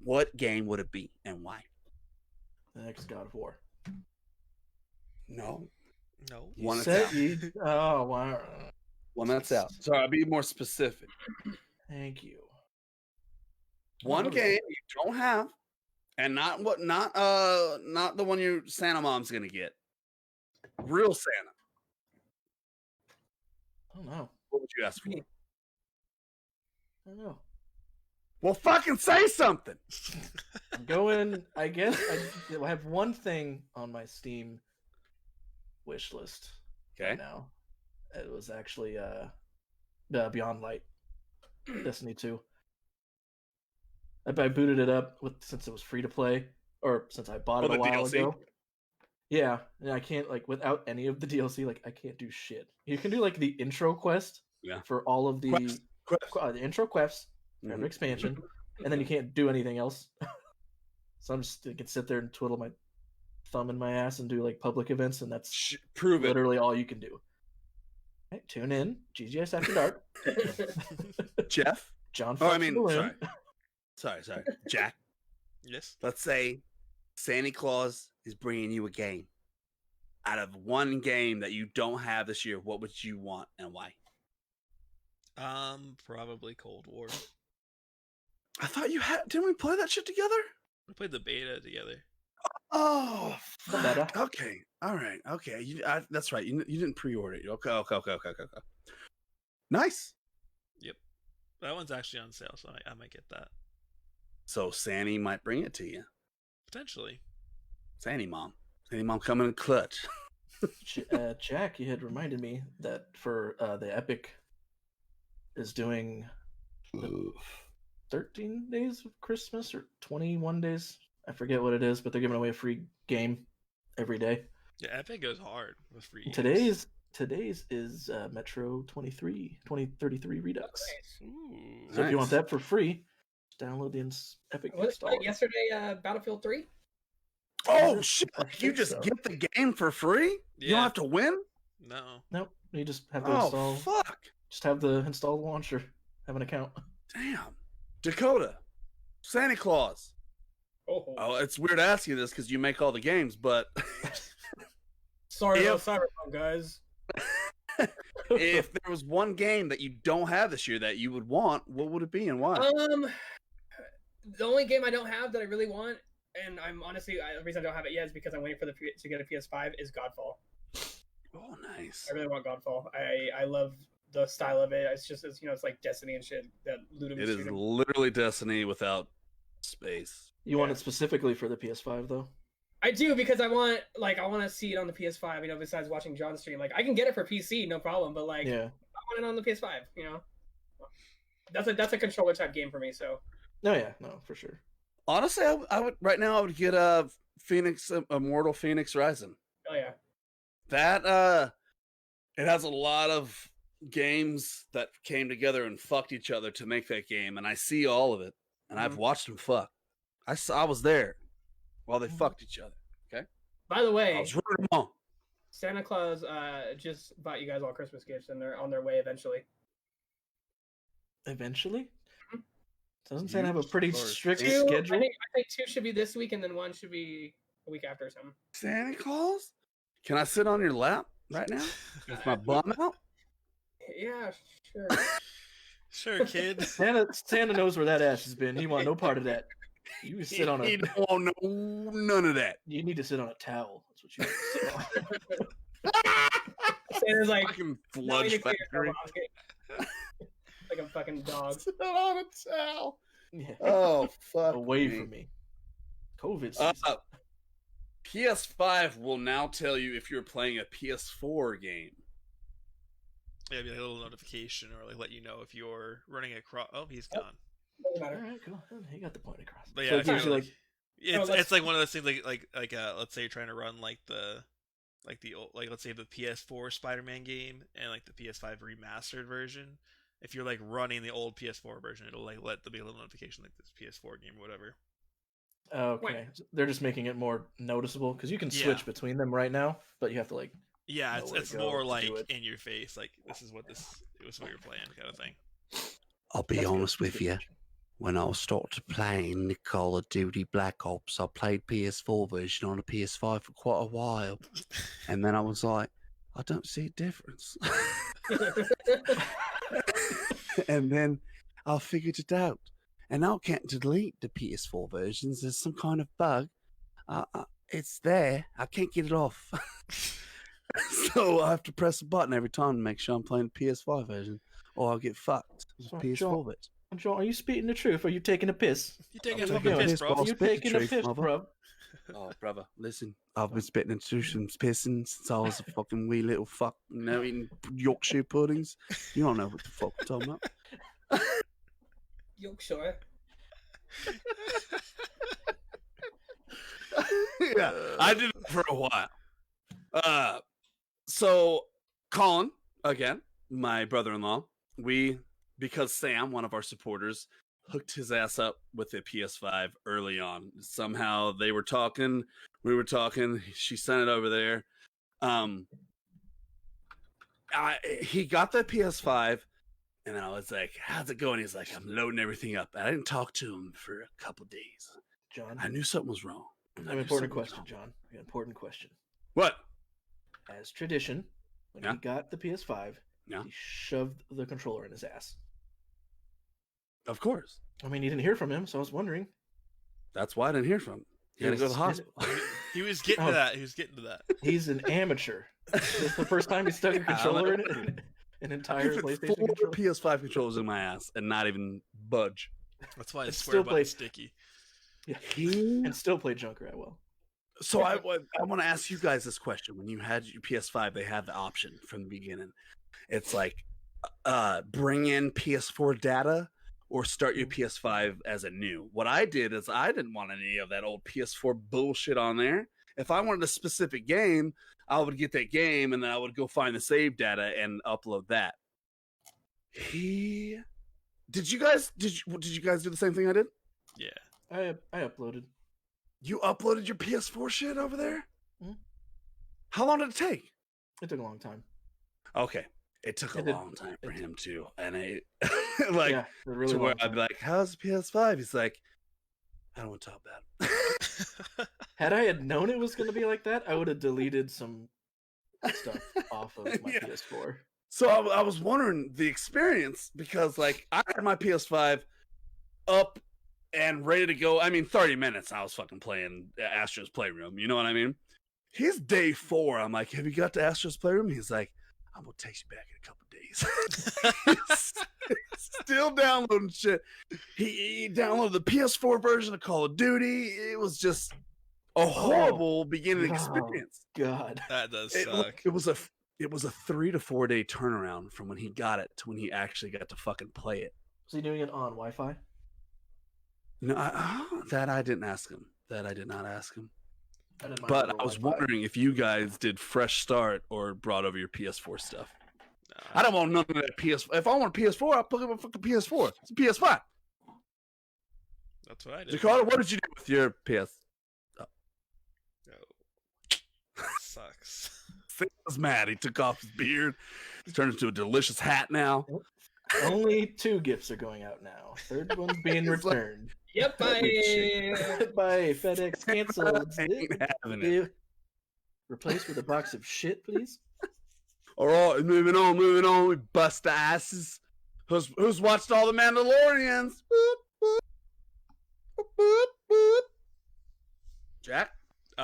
what game would it be and why? The next God of War. No. One that's out. Oh, wow. One that's out. Sorry, I'll be more specific. Thank you. One game you don't have, and not the one your Santa Mom's gonna get. Real Santa. I don't know. What would you ask for? I don't know. Well, fucking say something. I'm going. I guess I have one thing on my Steam wish list Okay. right now. It was actually Beyond Light, Destiny 2. I booted it up since it was free to play, or since I bought it Oh, a the while DLC? ago. Yeah, and I can't without any of the DLC. I can't do shit. You can do the intro quest for all of the Quest. the intro quests for every Mhm. expansion, and then you can't do anything else. So I can sit there and twiddle my thumb in my ass and do public events, and that's Prove it. literally all you can do. Hey, tune in, GGS After Dark. Jeff? John. Oh, Fucks I mean, the balloon. sorry. Jack, Yes. let's say Santa Claus is bringing you a game. Out of one game that you don't have this year, what would you want and why? Probably Cold War. I thought you had. Didn't we play that shit together? We played the beta together. Oh, The beta. fuck. Okay. All right. Okay. That's right. You didn't pre-order it. Okay. Nice. Yep. That one's actually on sale, so I might get that. So Sandy might bring it to you. Potentially. Sandy mom coming in clutch. Jack, you had reminded me that for the Epic is doing 13 days of Christmas or 21 days. I forget what it is, but they're giving away a free game every day. Yeah, Epic goes hard with free games. Today's is Metro 2033 Redux. Nice. Ooh. So if you want that for free, just download the Epic Was installer. it yesterday Battlefield 3? Oh shit! I You think just so. get the game for free? You don't Yeah. have to win? No. Nope, you just have to Oh install. fuck! Just have the install launcher. Have an account. Damn. Dakota, Santa Claus. Oh, it's weird asking this because you make all the games, but Sorry If- about Cyberpunk, guys. if there was one game that you don't have this year that you would want, what would it be and why? The only game I don't have that I really want, and I'm honestly the reason I don't have it yet is because I'm waiting for to get a PS5 is Godfall. Oh, nice. I really want Godfall. I love the style of it. It's like Destiny and shit. That Ludum It is literally Destiny without space. You want it specifically for the PS5 though? I do because I want to see it on the PS5. Besides watching John stream, I can get it for PC, no problem. But Yeah. I want it on the PS5. That's a controller type game for me. So. No, yeah, no, for sure. Honestly, I would right now. I would get Immortal Phoenix Rising. Oh yeah. That it has a lot of games that came together and fucked each other to make that game, and I see all of it, and I've watched them fuck. I was there while they fucked each other. Okay. By the I way, was rooting them on. Santa Claus just bought you guys all Christmas gifts, and they're on their way eventually. Eventually? Mhm. Doesn't Santa have a pretty Of course. strict Two, schedule? I think 2 should be this week, and then 1 should be a week after or something. Santa Claus? Can I sit on your lap right now with my bum out? Yeah, sure. Sure, kid. Santa knows where that ass has been. He want no part of that. You sit on He a. don't want none of that. You need to sit on a towel. That's what you need to sit on. Santa's like, Fucking "No, you fludge need to clean factory. yourself off." Like a fucking dog. Sit on a towel. Yeah. Oh fuck! Away me. from me. COVID season. PS5 will now tell you if you're playing a PS4 game. Yeah, be like a little notification or let you know if you're running across. Oh, he's gone. Doesn't All matter. right, cool. He got the point across. But So yeah, it gives you it's like one of those things let's say you're trying to run the old, let's say the PS4 Spider-Man game and the PS5 remastered version. If you're running the old PS4 version, it'll let there be a little notification this PS4 game or whatever. Okay, they're just making it more noticeable because you can switch Yeah. between them right now, but you have to Yeah, know where it's to go more to do it. in your face, this is what you're playing kind of thing. I'll be That's good. honest That's with good you. feature. When I started playing the Call of Duty Black Ops, I played PS4 version on a PS5 for quite a while, and then I was like, I don't see a difference. And then I figured it out. And now I can't delete the PS4 versions. There's some kind of bug. It's there. I can't get it off. So I have to press a button every time to make sure I'm playing the PS5 version, or I'll get fucked with So, PS4 Joel- version. Joel, are you speaking the truth? Or are you taking a piss? You taking I'm a taking fucking a piss, piss, bro? boss. You speak the taking a truth, piss, mother. bro? Oh, brother, listen. I've been spitting into some pissing since I was a fucking wee little fuck, eating Yorkshire puddings. You don't know what the fuck I'm talking about. Yorkshire. Yeah, I did it for a while. So Colin, again, my brother-in-law, because Sam, one of our supporters, hooked his ass up with a PS5 early on. Somehow they were talking, we were talking, she sent it over there. He got the PS5 and I was like, how's it going? He's like, I'm loading everything up. I didn't talk to him for a couple days. John, I knew something was wrong. an important question, John. An important question. What? As tradition, when Yeah. he got the PS5, Yeah. he shoved the controller in his ass. Of course. I mean, you didn't hear from him, so I was wondering. That's why I didn't hear from him. He had to go to the hospital. He was getting Oh. to that. He was getting to that. He's an amateur. This is the first time he stuck a controller in it. An I entire could fit PlayStation 4 controller. PS5 controllers in my ass and not even budge. That's why his It's square still button's play- sticky. Yeah. He... And still played Junkrat well. So I want to ask you guys this question. When you had your PS5, they had the option from the beginning. It's like bring in PS4 data or start your PS5 as a new. What I did is I didn't want any of that old PS4 bullshit on there. If I wanted a specific game, I would get that game and then I would go find the save data and upload that. Did you guys do the same thing I did? Yeah. I uploaded. You uploaded your PS4 shit over there? Mhm. How long did it take? It took a long time. Okay. It took a It did. long time for him too. And it like Yeah, a really to where long I'd be time. like, how's the PS5? He's like, I don't want to talk about it. Had I had known it was going to be like that, I would have deleted some stuff off of my Yeah. PS4. So I was wondering the experience because like I had my PS5 up and ready to go. I mean, 30 minutes I was fucking playing Astro's Playroom. You know what I mean? He's day 4. I'm like, have you got to Astro's Playroom? He's like, I'm going to text you back in a couple days. He's still downloading shit. He downloaded the PS4 version of Call of Duty. It was just a horrible beginning wow. experience. God. That does It suck. was a 3 to 4 day turnaround from when he got it to when he actually got to fucking play it. Was he doing it on Wi-Fi? No, that I didn't ask him. That I did not ask him. I didn't mind But over I was Wi-Fi. wondering if you guys did fresh start or brought over your PS4 stuff. No. I don't want none of that PS. If I want a PS4, I'll put up a fucking PS4. It's a PS5. That's what I did. Dakota, what did you do with your PS? Oh. Sucks. Sam was mad. He took off his beard. He's turned into a delicious hat now. Only 2 gifts are going out now. Third one's being It's like- returned. Yep, bye. Bye. FedEx canceled. I ain't having it. Replaced with a box of shit, please. All right, moving on. We bust the asses. Who's watched all the Mandalorians? Boop, boop, boop, boop, boop. Jack, No,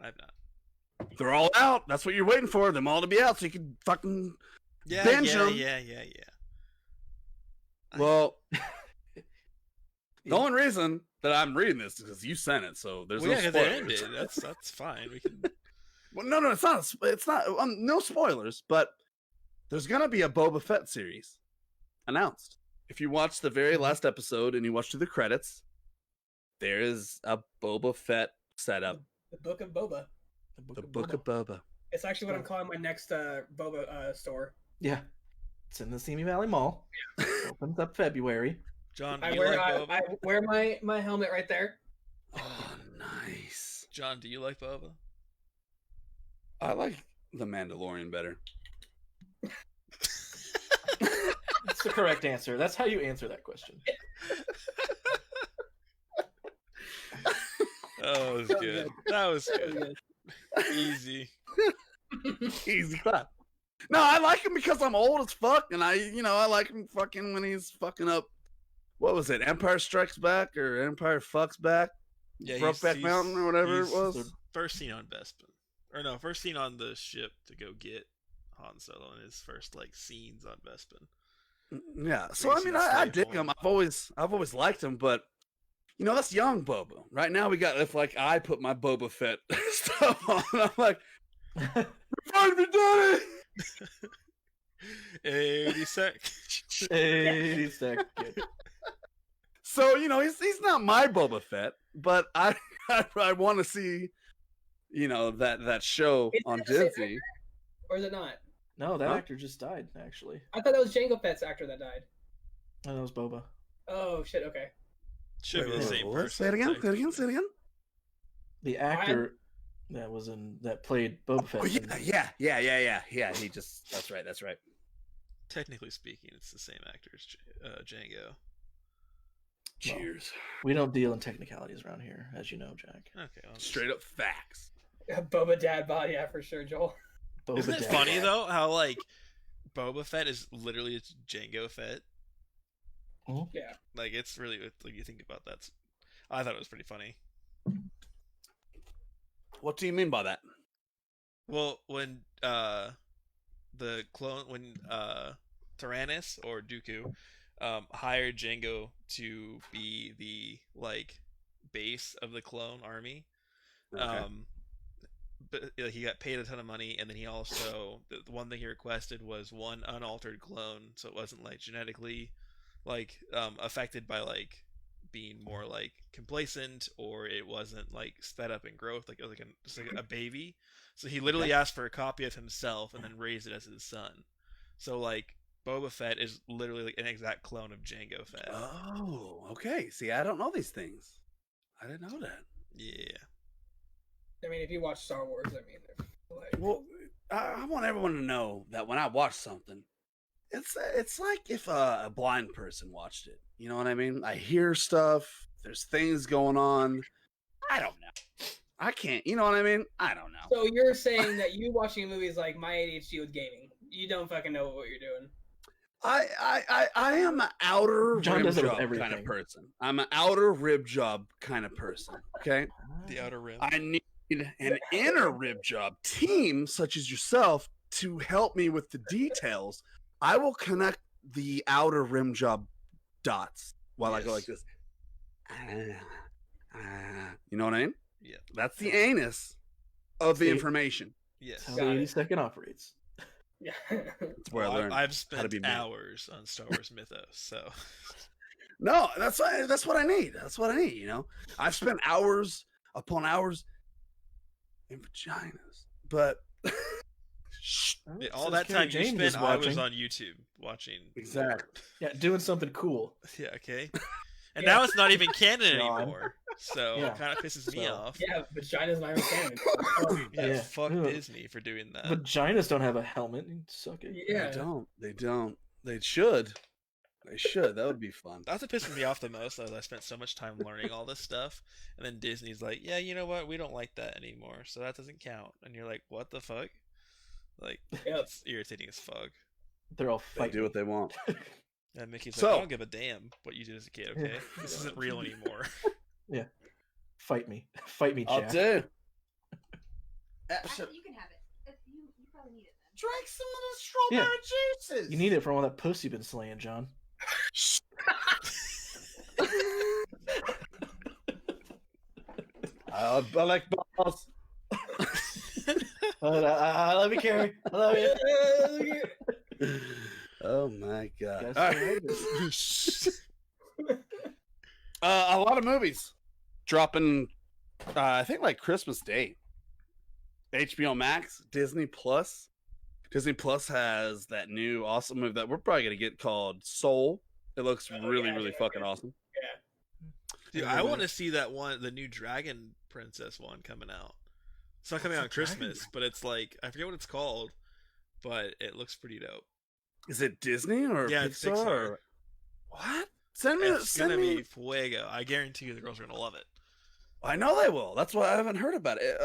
I have not. they're all out. That's what you're waiting for. Them all to be out so you can fucking Yeah, binge yeah, them. yeah. Well, the only reason that I'm reading this is because you sent it, so there's Well, yeah, no 'cause they spoilers. ended. That's fine. We can. Well, no, it's not. It's not. No spoilers, but there's gonna be a Boba Fett series announced. If you watch the very last episode and you watch through the credits, there is a Boba Fett setup. The Book of Boba. The Book of Boba. It's actually what I'm calling my next Boba store. Yeah. It's in the Simi Valley Mall. Opens up February. John, do I you wear like Boba? I wear my helmet right there. Oh, nice. John, do you like Boba? I like the Mandalorian better. That's the correct answer. That's how you answer that question. That was So good. good. That was So good. good. Easy. Easy clap. No, I like him because I'm old as fuck, and I like him fucking when he's fucking up. What was it? Empire Strikes Back or Empire Fucks Back? Yeah, Brokeback Mountain or whatever it he's was. the first scene on Bespin. Or no, first seen on the ship to go get Han Solo in his first like scenes on Bespin. Yeah. So I mean, I dig him. I've always liked him, but you know, that's young Boba. Right now, we got if like I put my Boba Fett stuff on, I'm like, "You're finally done it." 80 sec. 80 second. So you know, he's not my Boba Fett, but I want to see, you know, that show Is on it the same Disney. actor, or is it not? No, that Huh? actor just died, actually. I thought that was Jango Fett's actor that died. Oh, that was Boba. Oh shit. Okay. Should be the Wait, same what? person. Say it again. Say it again. Say it again. The actor that played Boba Fett. Oh yeah. He just that's right. Technically speaking, it's the same actor as Django. Cheers. We don't deal in technicalities around here, as you know, Jack. Okay. Well, Straight up facts. Boba Dad body, yeah, for sure, Joel. Boba Isn't it Dad. funny though how like Boba Fett is literally Django Fett? Mhm. Yeah. Like it's really like you think about that. I thought it was pretty funny. What do you mean by that? Well, when the clone when Tyrannus or Dooku hired Django to be the like base of the clone army, Okay. but he got paid a ton of money, and then he also the one thing he requested was one unaltered clone, so it wasn't like genetically like affected by like being more like complacent, or it wasn't like sped up in growth, like it was like just like a baby. So he literally asked for a copy of himself and then raised it as his son. So like Boba Fett is literally like an exact clone of Jango Fett. Oh, okay. See, I don't know these things. I didn't know that. Yeah. I mean, if you watch Star Wars, I mean, like, Well, I want everyone to know that when I watch something, it's like if a blind person watched it. You know what I mean? I hear stuff. There's things going on. I don't know. I can't. You know what I mean? I don't know. so you're saying that you watching movies like my ADHD with gaming, you don't fucking know what you're doing. I am an outer John rib does it with job kind of everything. person. I'm an outer rib job kind of person. Okay. The Outer Rim. I need an inner rib job team such as yourself to help me with the details. I will connect the outer rim job dots while I go like Yes. this. You know what I mean? Yeah. That's the anus of the See? information. Yes. How Got the it. 80 second operates. Yeah. That's where Well, I learned. I've how to spent be man. hours on Star Wars Mythos, so No, that's what I need. That's what I need. You know, I've spent hours upon hours in vaginas, but yeah, all Says that Carrie time you Jane spent, was I was watching. on YouTube watching. Exactly. Yeah, doing something cool. Yeah. Okay. And Yeah. now it's not even canon John. anymore, so Yeah. it kind of pisses me So- off. Yeah, vagina's not even canon. Yeah, fuck Ugh. Disney for doing that. Vaginas don't have a helmet. You suck it. Yeah. They don't. They don't. They should. They should. That would be fun. That's what pisses me off the most, though. Is I spent so much time learning all this stuff, and then Disney's like, "Yeah, you know what? We don't like that anymore, so that doesn't count." And you're like, "What the fuck?" Like, Yep. it's irritating as fuck. They're all They fighting. do what they want. And Mickey's like, So- "I don't give a damn what you did as a kid. Okay, this isn't real anymore." Fight me. Fight me, I'll Jack. do. Actually, you can have it. You probably need it then. Drink some of the strawberry juices. You need it from all that pussy you've been slaying, John. I like balls. I love you, Carrie. I love you. Oh my god! Guys, All right. A lot of movies dropping. I think like Christmas Day. HBO Max, Disney Plus. Disney Plus has that new awesome movie that we're probably gonna get called Soul. It looks really fucking awesome. Dude, I want to see that one, the new Dragon Princess one coming out. It's not coming out on Christmas, but it's like I forget what it's called, but it looks pretty dope. Is it Disney or Yeah, it's Pixar? Pixar. Or... What? Send me. It's Send gonna me. be fuego. I guarantee you the girls are gonna love it. I know they will. That's why I haven't heard about it.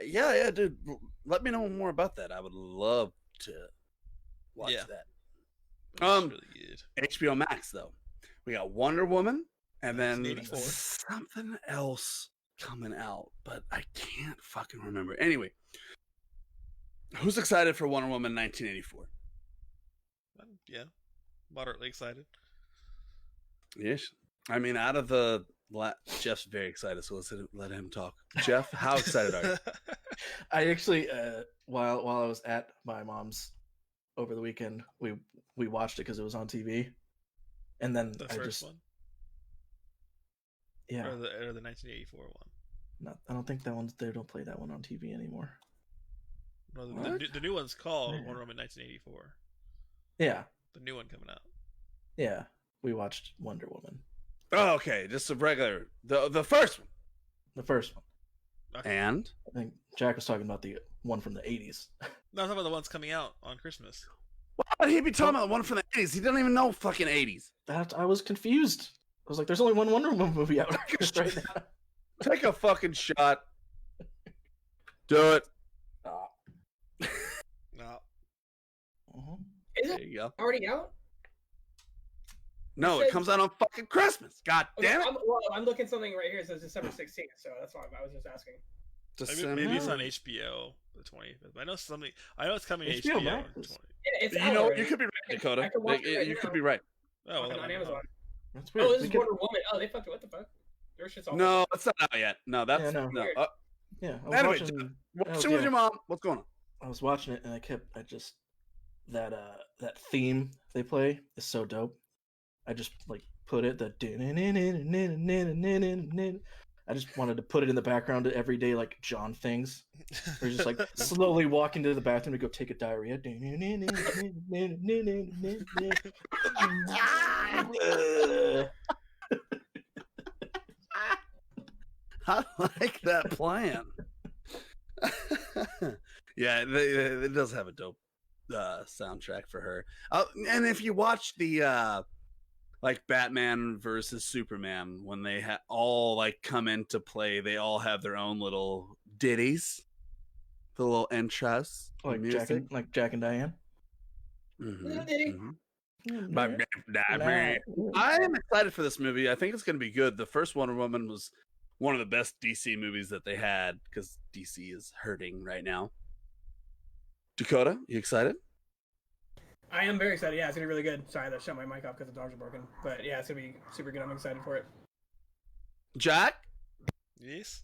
Yeah, dude. Let me know more about that. I would love to watch Yeah. that. But it's really good. HBO Max though. We got Wonder Woman and then 1984. something else coming out, but I can't fucking remember. Anyway, who's excited for Wonder Woman 1984? Yeah, moderately excited. Yes. I mean, out of the Jeff's very excited, so let's let him talk. Jeff, how excited are you? I actually, while I was at my mom's over the weekend, we watched it because it was on TV, and then The I first just one, yeah, or the 1984 one. I don't think that one's they don't play that one on TV anymore. No, What? the new one's called Yeah. Wonder Woman 1984. Yeah, The new one coming out. yeah, we watched Wonder Woman, Oh, okay, just a regular the first one. the first one. Okay. And I think Jack was talking about the one from the 80s. No, I'm talking about the ones coming out on Christmas. why would he be talking about the one from the 80s? He doesn't even know fucking 80s. That I was confused. I was like, "There's only one Wonder Woman movie out right now." Take a fucking shot. Do it. No. Mhm. Is There it you go. already out? No, It it says- comes out on fucking Christmas. God damn it. I'm looking something right here. It says December 16th, so that's why I was just asking. Maybe it's on December. HBO the 25th. I know something. I know it's coming to HBO HBO. Max on is- 20. Yeah, it's You out know, already. you could be right, Dakota. I can watch it right You now. could be right. Oh, well, on then Amazon. That's weird. Oh, this We is could- Wonder Woman. Oh, they fucked it. What the fuck? Their shit's all No, it's not out yet. No, that's Yeah, no. no. Weird. yeah, I was Anyway, watching. Watching with your mom. What's going on? I was watching it and I just that theme they play is so dope. I just like put it I just wanted to put it in the background to everyday like John things. Or just like slowly walking to the bathroom to go take a diarrhea. I like that plan. Yeah, it does have a dope soundtrack for her. And if you watch the like Batman versus Superman, when they all like come into play, they all have their own little ditties, the little intros, like music. Jack and Diane. Mhm, Ditty. mhm. Nah. I am excited for this movie. I think it's going to be good. The first Wonder Woman was one of the best DC movies that they had because DC is hurting right now. Dakota, you excited? I am very excited. Yeah, it's gonna be really good. Sorry, I shut my mic off because the dogs are broken. But yeah, it's gonna be super good. I'm excited for it. Jack, Yes.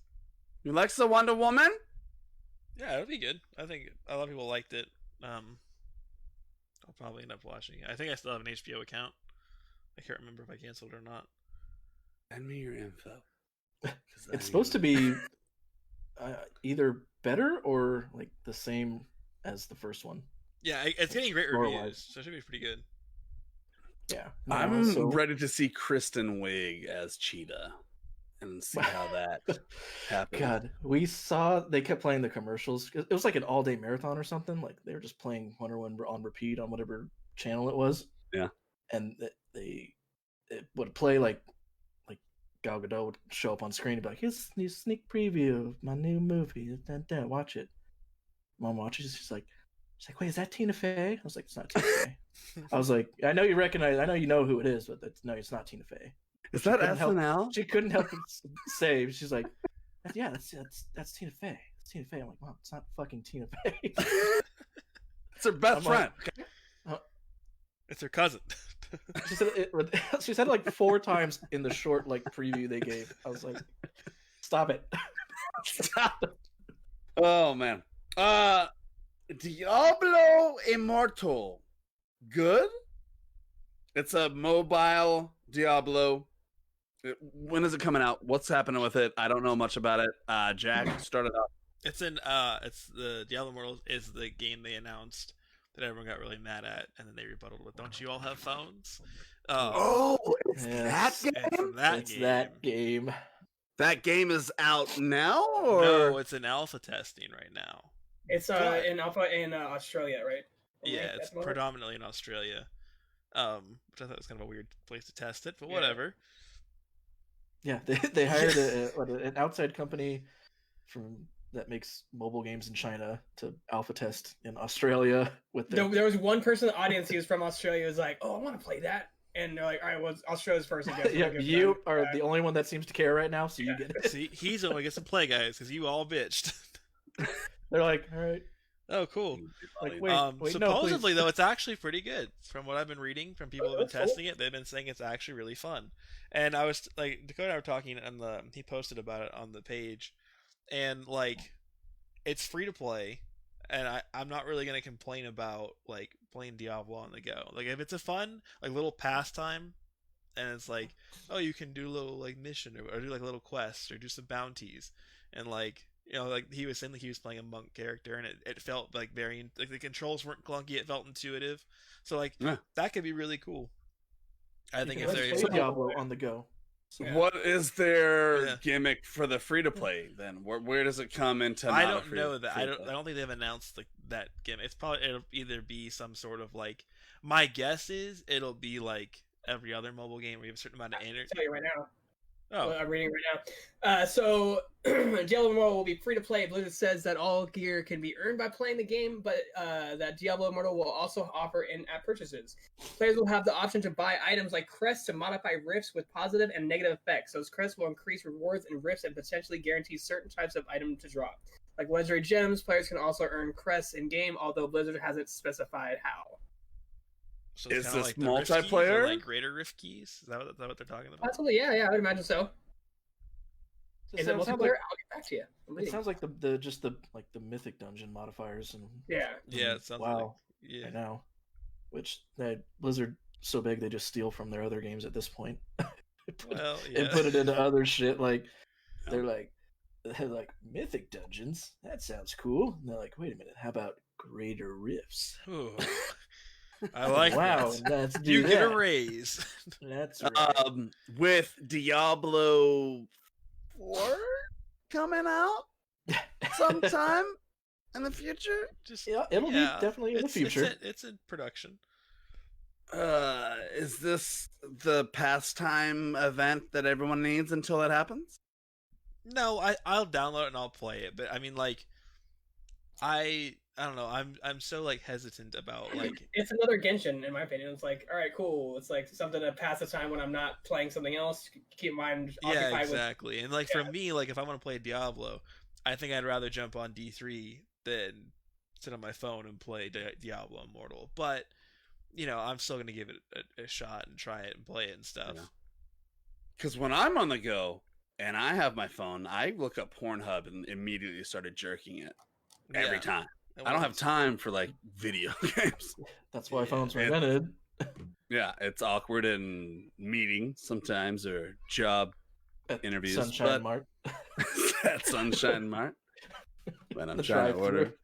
you like the Wonder Woman? Yeah, it'll be good. I think a lot of people liked it. I'll probably end up watching it. I think I still have an HBO account. I can't remember if I canceled or not. Send me your info. It's supposed to be either better or like the same as the first one. Yeah, it's getting great Story-wise. reviews, so it should be pretty good. Yeah, I'm so- ready to see Kristen Wiig as Cheetah and see how that happens. God, they kept playing the commercials. It was like an all-day marathon or something. Like they were just playing Wonder Woman on repeat on whatever channel it was. Yeah. And it would play like Gal Gadot would show up on screen and be like, "Here's a sneak preview of my new movie. Watch it." Mom watches. She's like, "Wait, is that Tina Fey?" I was like, "It's not Tina Fey." I was like, "I know you recognize. I know you know who it is, but no, it's not Tina Fey." Is that couldn't help- SNL? She couldn't help but say, she's like, "Yeah, that's Tina Fey. It's Tina Fey." I'm like, "Mom, it's not fucking Tina Fey." It's her best I'm like- friend. It's her cousin. She said it like 4 times in the short like preview they gave. I was like, "Stop it." Stop. Oh man. Diablo Immortal. Good? It's a mobile Diablo. When is it coming out? What's happening with it? I don't know much about it. Jack, start it up. It's the Diablo Immortal is the game they announced that everyone got really mad at, and then they rebutted with, "Don't you all have phones?" Oh, it's Yes. that game? It's that It's game. that game. That game is out now? Or? No, it's in alpha testing right now. It's What? in alpha in Australia, right? Yeah, Right, it's that's more- predominantly in Australia, which I thought was kind of a weird place to test it, but Yeah. whatever. Yeah, they hired an outside company that makes mobile games in China to alpha test in Australia with their There was one person in the audience. He was from Australia. He was like, "Oh, I want to play that," and they're like, all right, well, I'll show this first. Again. Yeah, you are the only one that seems to care right now, so you get it. See, he's the one who gets to play, guys, because you all bitched. They're like, all right. Oh, cool. Like, wait, no, supposedly, please. though, it's actually pretty good. From what I've been reading, from people who've been testing it, they've been saying it's actually really fun. And I was like, Dakota and I were talking, and he posted about it on the page, and like, it's free to play, and I'm not really gonna complain about like playing Diablo on the go. Like, if it's a fun like little pastime, and it's like, oh, you can do a little like mission or do like little quests or do some bounties, and like. Like he was saying, like he was playing a monk character, and it felt like very like the controls weren't clunky. It felt intuitive, so like that could be really cool. I think if there's Diablo on the go. So what is their gimmick for the free to play then? Where does it come into? I don't know that. I don't think they've announced that gimmick. It'll either be some sort of like. My guess is it'll be like every other mobile game where you have a certain amount of energy. I'll tell you right now. Oh. I'm reading right now. So, Diablo Immortal will be free to play. Blizzard says that all gear can be earned by playing the game, but that Diablo Immortal will also offer in-app purchases. Players will have the option to buy items like crests to modify rifts with positive and negative effects. Those crests will increase rewards and rifts and potentially guarantee certain types of items to drop. Like legendary gems, players can also earn crests in-game, although Blizzard hasn't specified how. So is this like multiplayer? Like greater rift keys? Is that what they're talking about? Possibly, yeah, I would imagine so. Is it multiplayer? I'll get back to you. It sounds like the mythic dungeon modifiers and yeah, it sounds like right now, which Blizzard so big they just steal from their other games at this point. And put it into other shit like they're like mythic dungeons. That sounds cool. And they're like, wait a minute, how about greater rifts? Ooh. I like that. Let's do you that. get a raise. That's right. With Diablo 4 coming out sometime in the future. It'll be definitely in the future. It's in production. Is this the pastime event that everyone needs until it happens? No, I'll download it and I'll play it. But I mean, like, I don't know. I'm so like hesitant about like. It's another Genshin, in my opinion. It's like, all right, cool. It's like something to pass the time when I'm not playing something else. Keep mind occupied. Yeah, exactly. And like for me, like if I want to play Diablo, I think I'd rather jump on D3 than sit on my phone and play Diablo Immortal. But I'm still gonna give it a shot and try it and play it and stuff. Because when I'm on the go and I have my phone, I look up Pornhub and immediately started jerking it every time. I don't have time for like video games. That's why phones were invented. Yeah, it's awkward in meetings sometimes or job interviews. Sunshine Mart. At Sunshine Mart. When I'm trying to order.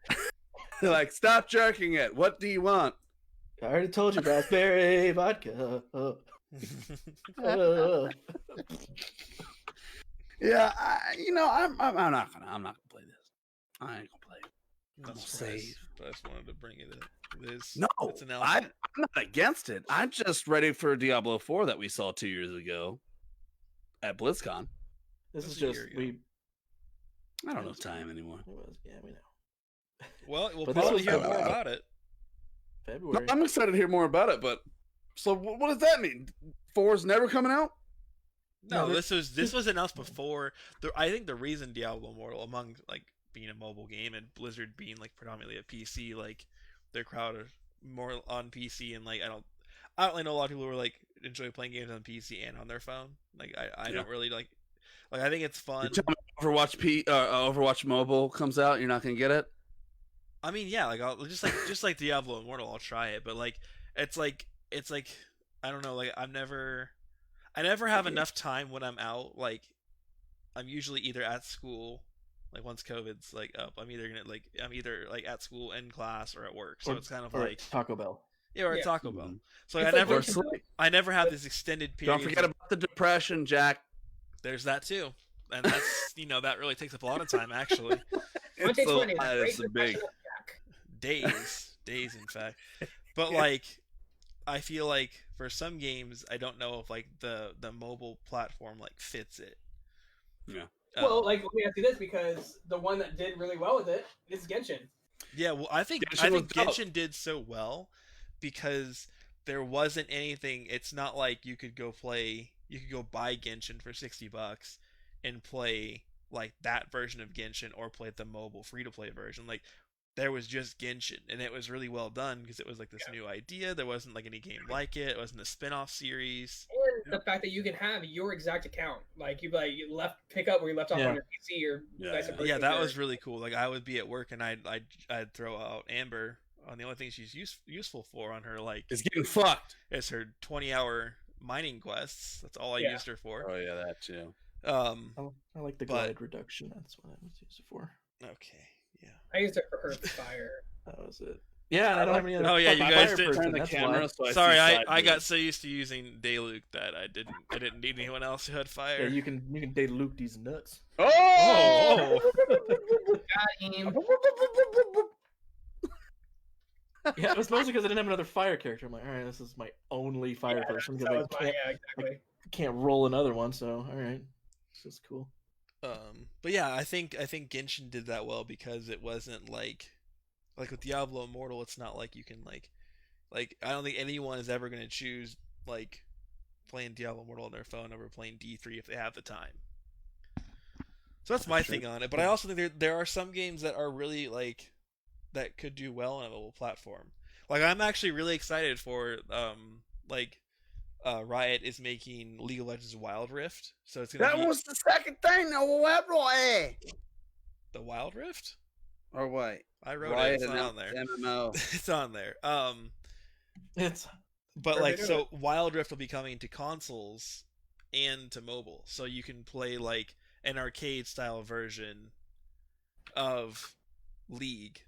They're like, stop jerking it. What do you want? I already told you, raspberry vodka. Yeah, I'm not gonna play this. I ain't gonna play it. I'm save. But I just wanted to bring it in. I'm not against it. I'm just ready for Diablo 4 that we saw 2 years ago at BlizzCon. This is just I don't know time anymore. Yeah, we know. Well, we'll probably hear more about it. February. No, I'm excited to hear more about it, but so what does that mean? 4's never coming out? No, this was announced before. I think the reason Diablo Immortal, among like being a mobile game and Blizzard being like predominantly a PC, like their crowd are more on PC, and like I don't really know a lot of people who are like enjoy playing games on PC and on their phone. Like I don't really like I think it's fun. Overwatch Mobile comes out, you're not gonna get it. I mean, yeah, like I'll just like Diablo Immortal, I'll try it, but like it's like I don't know, like I never have enough time when I'm out. Like I'm usually either at school. Like once COVID's like up, I'm either like at school in class or at work. So it's kind of like Taco Bell. Yeah, or at Taco Bell. So like I never have this extended period. Don't forget about the depression, Jack. There's that too, and that's that really takes up a lot of time actually. It's a big days, in fact. But like, I feel like for some games, I don't know if like the mobile platform like fits it. Yeah. Well, like let me ask you this, because the one that did really well with it is Genshin. Yeah, well, I think Genshin did so well because there wasn't anything. It's not like you could go buy Genshin for $60 and play like that version of Genshin or play the mobile free to play version. Like there was just Genshin, and it was really well done because it was like this new idea. There wasn't like any game like it. It wasn't a spin-off series. And the fact that you can have your exact account, like you left pick up where you left off on your PC or Yeah, that was really cool. Like I would be at work and I'd throw out Amber on the only thing she's useful for on her like It's getting fucked. It's her 20-hour mining quests. That's all I used her for. Oh yeah, that too. I like the glide reduction. That's what I was used it for. Okay, yeah. I used it for Earth Fire. That was it. Yeah, and I don't have any other. Oh yeah, you guys did. Turn the camera. So Sorry, I got so used to using Dayluk that I didn't need anyone else who had fire. Yeah, you can Dayluk these nuts. Oh! Got him. Yeah, it was mostly because I didn't have another fire character. I'm like, all right, this is my only fire person because exactly. I can't roll another one. So all right, this is cool. But yeah, I think Genshin did that well because it wasn't like with Diablo Immortal. It's not like you can like I don't think anyone is ever going to choose like playing Diablo Immortal on their phone over playing D3 if they have the time. So that's my thing on it. But I also think there are some games that are really like that could do well on a mobile platform. Like I'm actually really excited for Riot is making League of Legends Wild Rift, so it's gonna. That was the second thing. The Wild Rift, or what? I wrote Riot it. It's not on there. MMO. It's on there. It's. But like, so Wild Rift will be coming to consoles and to mobile, so you can play like an arcade style version of League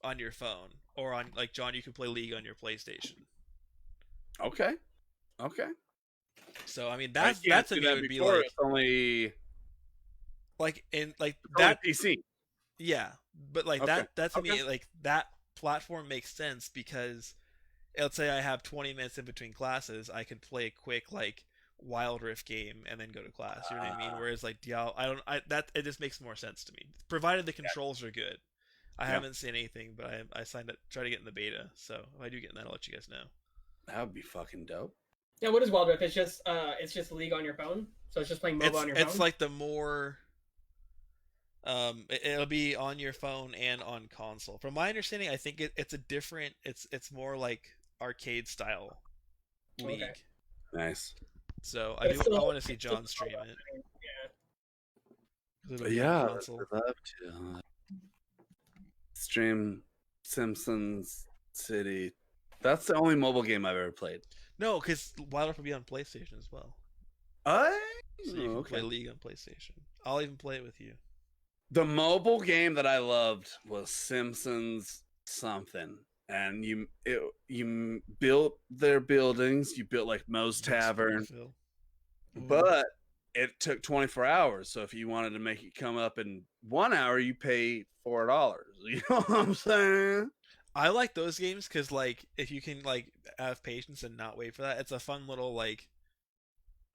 on your phone, or on like John, you can play League on your PlayStation. Okay. So I mean that's to me would be like it's only that PC. Yeah, but like that to me like that platform makes sense because let's say I have 20 minutes in between classes, I can play a quick like Wild Rift game and then go to class. You know what I mean? Whereas like Diablo, it just makes more sense to me, provided the controls are good. I haven't seen anything, but I signed up, try to get in the beta. So if I do get in that, I'll let you guys know. That would be fucking dope. Yeah, what is Wild Rift? It's just League on your phone, so it's just playing MOBA on your phone. It's like the more. It'll be on your phone and on console. From my understanding, I think it's a different. It's more like arcade style League. Okay. Nice. So I want to see John stream it. Yeah, I'd love to stream Simpsons City. That's the only mobile game I've ever played. No, because Wild Rift will be on PlayStation as well. So you can play League on PlayStation. I'll even play it with you. The mobile game that I loved was Simpsons something, and you built their buildings. You built like Moe's Tavern, but it took 24 hours. So if you wanted to make it come up in 1 hour, you pay $4. You know what I'm saying? I like those games because, like, if you can like have patience and not wait for that, it's a fun little like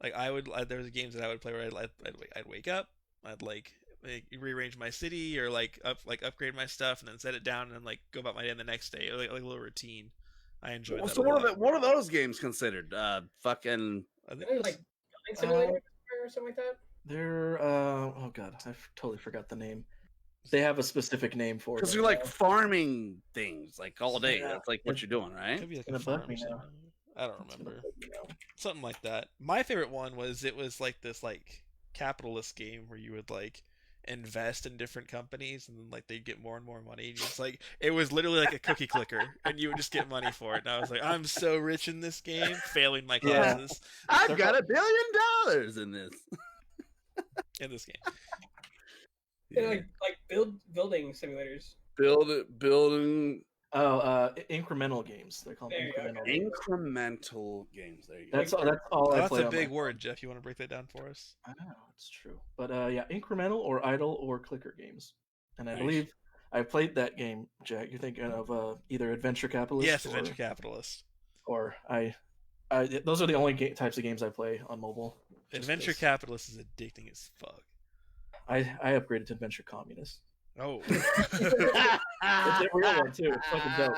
there's games that I would play where I'd wake up, I'd like rearrange my city or upgrade my stuff and then set it down and then like go about my day the next day, like a little routine. I enjoy that. So what are those games considered? Fucking like simulator or something like that. They're oh god, I totally forgot the name. They have a specific name for it. Because you're like farming things like all day. That's like what you're doing, right? Could be like a farm or something. I don't remember. Something like that. My favorite one was like this like capitalist game where you would like invest in different companies and then like they'd get more and more money. And it's like it was literally like a cookie clicker and you would just get money for it. And I was like, I'm so rich in this game, failing my classes. I've got $1 billion in this. In this game. Yeah, like building simulators. Building. Incremental games. They're called incremental games. There you go. That's all I play. That's a big word, Jeff. You want to break that down for us? I know it's true, but yeah, incremental or idle or clicker games, and I believe I played that game. Jack, you're thinking of either Adventure Capitalist? Yes, Adventure Capitalist. Or those are the only types of games I play on mobile. Adventure Capitalist is addicting as fuck. I upgraded to Adventure Communist. Oh, It's a real one too. It's fucking dope.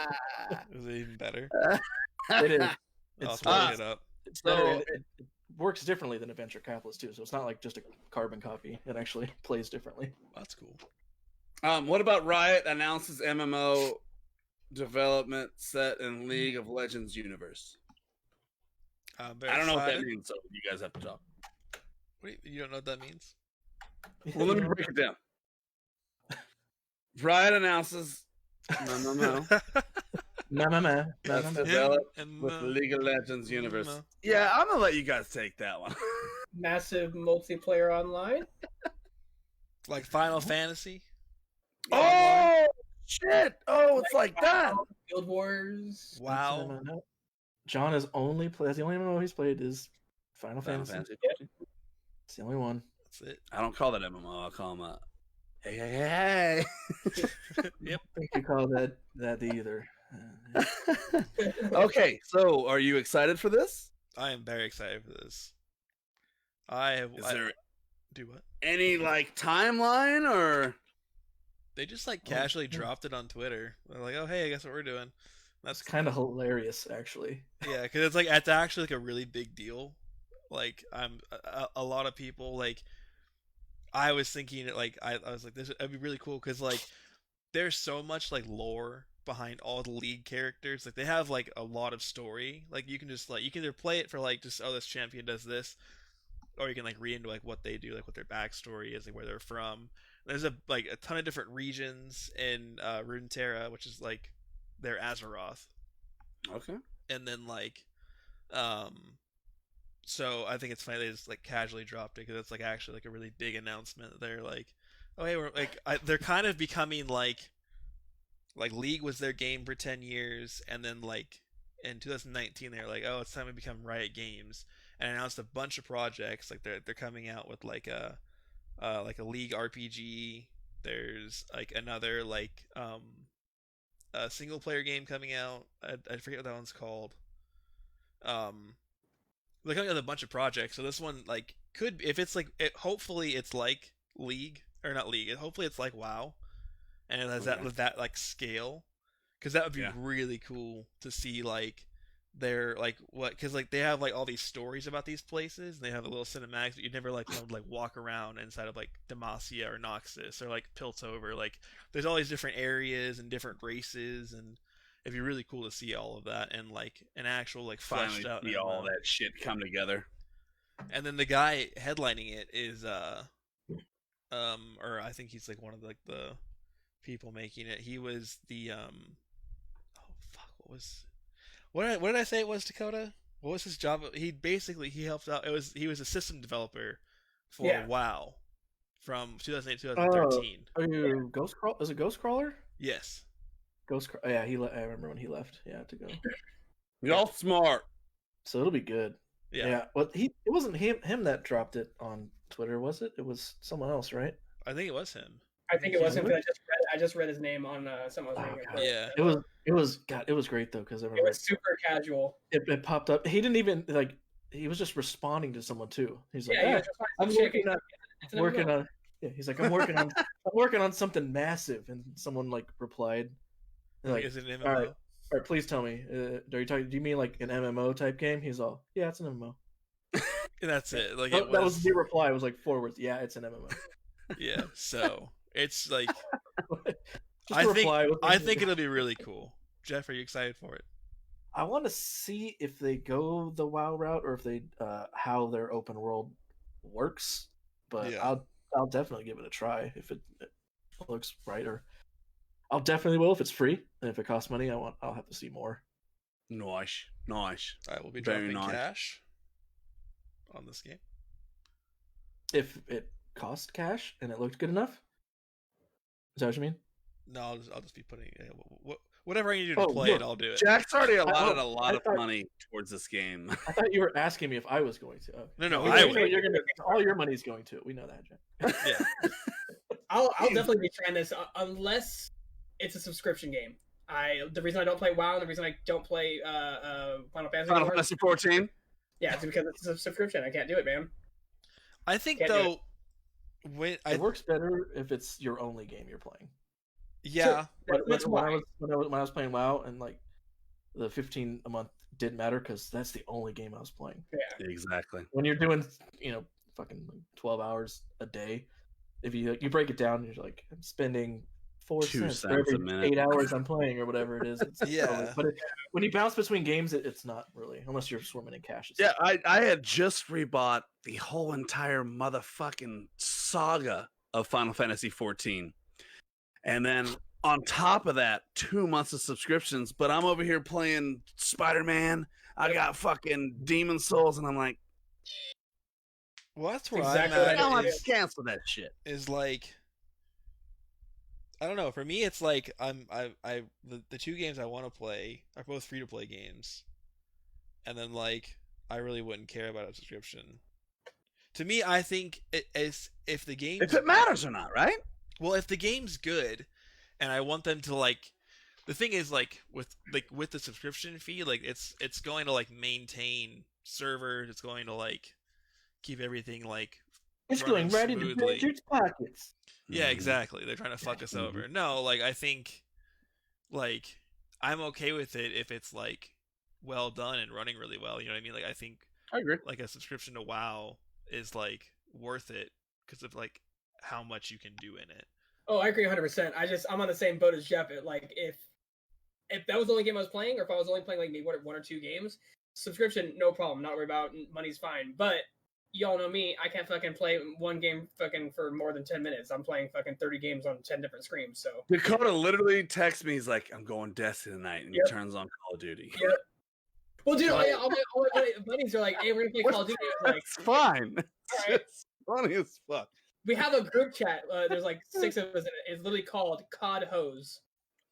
is it even better? It is. I'll It's have to look it up. It's better. So- And it works differently than Adventure Capitalist too. So it's not like just a carbon copy. It actually plays differently. That's cool. What about Riot announces MMO development set in League of Legends universe? Very I don't know what that excited. means, so you guys have to talk. Wait, you don't know what that means? Well, let me break it down. Riot announces MMO Nah. that's developed and with the League of Legends universe. MMO. Yeah, I'm gonna let you guys take that one. Massive multiplayer online. Like Final Fantasy. Oh shit! Oh, it's like that. Guild Wars. Wow. John has only played. That's the only MMO he's played is Final Final Fantasy. Fantasy. It's the only one. That's it. I don't call that MMO. I'll call them hey. Yep. I think you call that either. Okay, so are you excited for this? I am very excited for this. I have. Is there Do what? any like timeline or? They just like casually dropped it on Twitter. They're like, "Oh, hey, I guess what we're doing." That's It's kind of hilarious, actually. yeah, because it's actually like a really big deal. Like a lot of people like. I was thinking like I was like this would be really cool because like there's so much like lore behind all the League characters. Like they have like a lot of story. Like you can just like you can either play it for like just this champion does this, or you can like read into like what they do, like what their backstory is, like where they're from. There's a ton of different regions in Runeterra, which is like their Azeroth, Okay. and then like so I think it's funny they just like casually dropped it because it's like actually like a really big announcement. They're like, oh hey, we're like they're kind of becoming like League was their game for 10 years, and then like in 2019 they were like, oh, it's time to become Riot Games, and announced a bunch of projects. Like they're coming out with like a League RPG. There's like another like a single player game coming out. I forget what that one's called. They're coming out with a bunch of projects. So this one like could if it's like hopefully it's like League or not League. Hopefully it's like WoW, and it has that like scale, because that would be really cool to see like their like what because like they have like all these stories about these places, and they have a little cinematics, but you'd never like be able to like walk around inside of like Demacia or Noxus or like Piltover. Like there's all these different areas and different races, and it'd be really cool to see all of that and like an actual like fleshed out See all that shit come together. And then the guy headlining it is or I think he's like one of like the people making it. He was the oh fuck, what did I say it was, Dakota? What was his job? He helped out. He was a system developer for WoW from 2008 2013. Are you Ghost Crawl? Is it Ghost Crawler? Yes. Yeah, I remember when he left. Yeah, to go. Y'all smart. So it'll be good. Yeah. Well, it wasn't him that dropped it on Twitter, was it? It was someone else, right? I think it was him. I think it was him. I just read his name on someone's name. Yeah. It was great though, because It was super casual. It popped up. He didn't even like. He was just responding to someone too. He's like, Yeah, I'm working on. Yeah, he's like, I'm working on something massive, and someone like replied, like, is it an MMO? all right, please tell me. Do you mean like an MMO type game? He's all, yeah, it's an MMO. That's it. Like that was the reply. It was like 4 words. Yeah, it's an MMO. Yeah. So it's like I think it'll be really cool. Jeff, are you excited for it? I want to see if they go the WoW route or if they how their open world works. But yeah. I'll definitely give it a try if it looks right. Or I'll definitely will if it's free. And if it costs money, I'll have to see more. Nice. I will be Very dropping nice. cash on this game. If it cost cash and it looked good enough, is that what you mean? No, I'll just be putting whatever I need to do to play it. I'll do it. Jack's already allotted a lot of money towards this game. I thought you were asking me if I was going to. Okay. No, I know all your money's going to it. We know that, Jack. Yeah. I'll definitely be trying this unless it's a subscription game. The reason I don't play WoW and the reason I don't play Final Fantasy 14. Yeah, it's because it's a subscription. I can't do it, man. I think Can't do though, It works better if it's your only game you're playing. Yeah, That's when why. I was playing WoW, and like the 15 a month didn't matter because that's the only game I was playing. Yeah. Exactly. When you're doing, fucking 12 hours a day, if you break it down, you're like, I'm spending 4 2 cents for cents a every minute. 8 hours I'm playing or whatever it is. It's Yeah. totally, but when you bounce between games, it's not really, unless you're swimming in cash. It's Yeah, I had just rebought the whole entire motherfucking saga of Final Fantasy 14. And then on top of that, 2 months of subscriptions, but I'm over here playing Spider-Man. I got fucking Demon Souls, and I'm like, well, that's where Exactly I'm what at. I I did. Is, cancel that shit. is like, I don't know. For me, it's like the 2 games I want to play are both free to play games, and then like I really wouldn't care about a subscription. To me, I think if the game If it matters or not, right? well, if the game's good, and I want them to like, the thing is like with the subscription fee, like it's going to like maintain servers, it's going to like keep everything like It's running going right into smoothly. Patriot's pockets. Yeah, Mhm. exactly. They're trying to fuck us Mhm. over. No, like I think like I'm okay with it if it's like well done and running really well. You know what I mean? Like I think I agree. like a subscription to WoW is like worth it because of like how much you can do in it. Oh, I agree 100%. I'm on the same boat as Jeff. Like if that was the only game I was playing, or if I was only playing like maybe 1 or 2 games, subscription, no problem, not worry about, money's fine. But y'all know me, I can't fucking play one game fucking for more than 10 minutes. I'm playing fucking 30 games on 10 different screens. So Dakota literally texts me, he's like, I'm going Destiny tonight, and Yep. he turns on Call of Duty. Yep. Well, dude, all my buddies are like, "Hey, we're gonna play Call of Duty." I was like, That's fine. all right. It's funny as fuck. We have a group chat. There's like 6 of us in it. It's literally called COD Hose.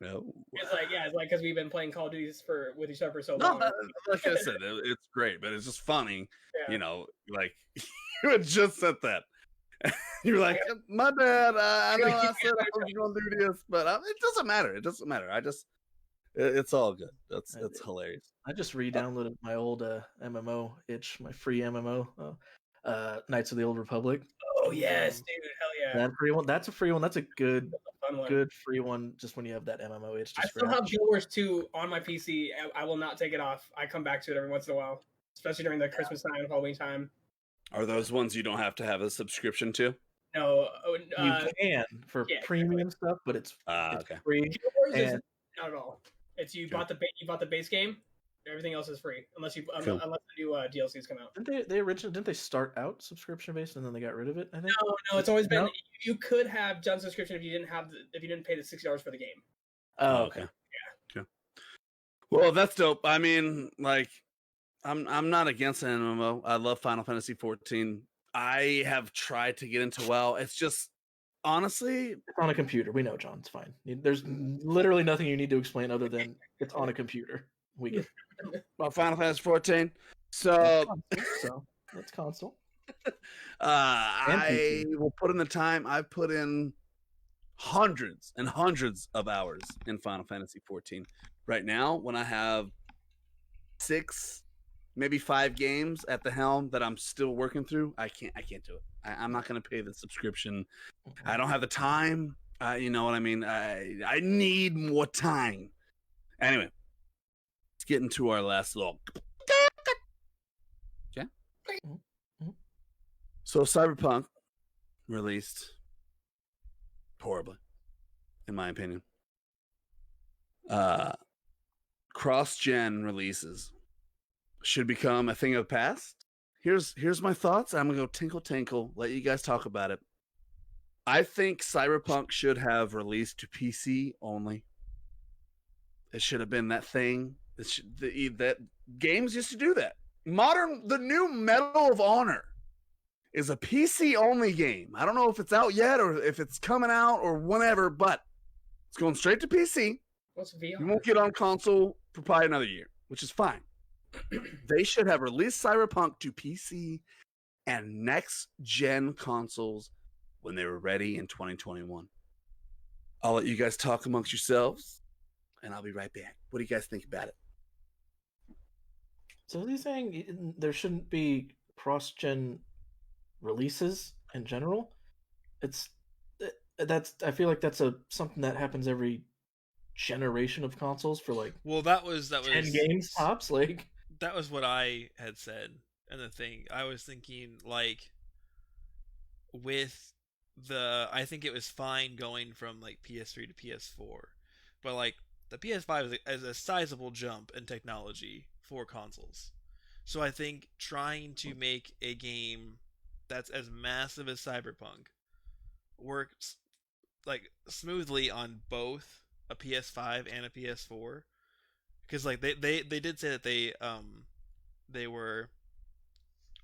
No, It's like because we've been playing Call of Duty with each other for so no, long. like I said, it's great, but it's just funny. Yeah. You know, like you had just said that. You're like, my bad. I know I said I was going to do this, but it doesn't matter. It doesn't matter. It's all good. That's hilarious. I just re-downloaded my old MMO itch, my free MMO, Knights of the Old Republic. Oh yes, dude, hell yeah. That free one. That's a free one. That's a good Fun one. good free one. Just when you have that MMO itch to I still have scratch. Guild Wars 2 on my PC. I will not take it off. I come back to it every once in a while, especially during the Christmas time, Halloween time. Are those ones you don't have to have a subscription to? No, You can for yeah, premium stuff, but it's Okay. free. Guild Wars is And not at all. It's you Sure. bought the base game. Everything else is free unless Cool. unless the new DLCs come out. didn't they start out subscription based and then they got rid of it? I think. No, it's always been No? you could have done subscription if you didn't pay the $60 for the game. Oh, okay. Okay. Well, that's dope. I mean, like, I'm not against an MMO. I love Final Fantasy 14. I have tried to get into WoW. It's just honestly, It's on a computer. We know, John. It's fine. There's literally nothing you need to explain other than it's on a computer. We get about Final Fantasy 14. So so it's console. I will put in the time. I've put in hundreds and hundreds of hours in Final Fantasy 14. Right now, when I have 6, maybe 5 games at the helm that I'm still working through, I can't do it. I'm not going to pay the subscription. I don't have the time. You know what I mean? I need more time. Anyway, let's get into our last little. Okay. So CyberPunk released horribly, in my opinion. Cross-gen releases should become a thing of the past. Here's my thoughts. I'm gonna go tinkle, let you guys talk about it. I think CyberPunk should have released to PC only. It should have been that thing. That games used to do that. The new Medal of Honor is a PC only game. I don't know if it's out yet or if it's coming out or whenever, but it's going straight to PC. What's VR? You won't get on console for probably another year, which is fine. They should have released CyberPunk to PC and next gen consoles when they were ready in 2021. I'll let you guys talk amongst yourselves, and I'll be right back. What do you guys think about it? So are you saying there shouldn't be cross-gen releases in general? it's that's I feel like that's something that happens every generation of consoles for like Well, that was 10 games tops. Like, that was what I had said, and the thing I was thinking like with I think it was fine going from like PS3 to PS4, but like the PS5 is a sizable jump in technology for consoles. So I think trying to make a game that's as massive as Cyberpunk works like smoothly on both a PS5 and a PS4, because like they did say that they were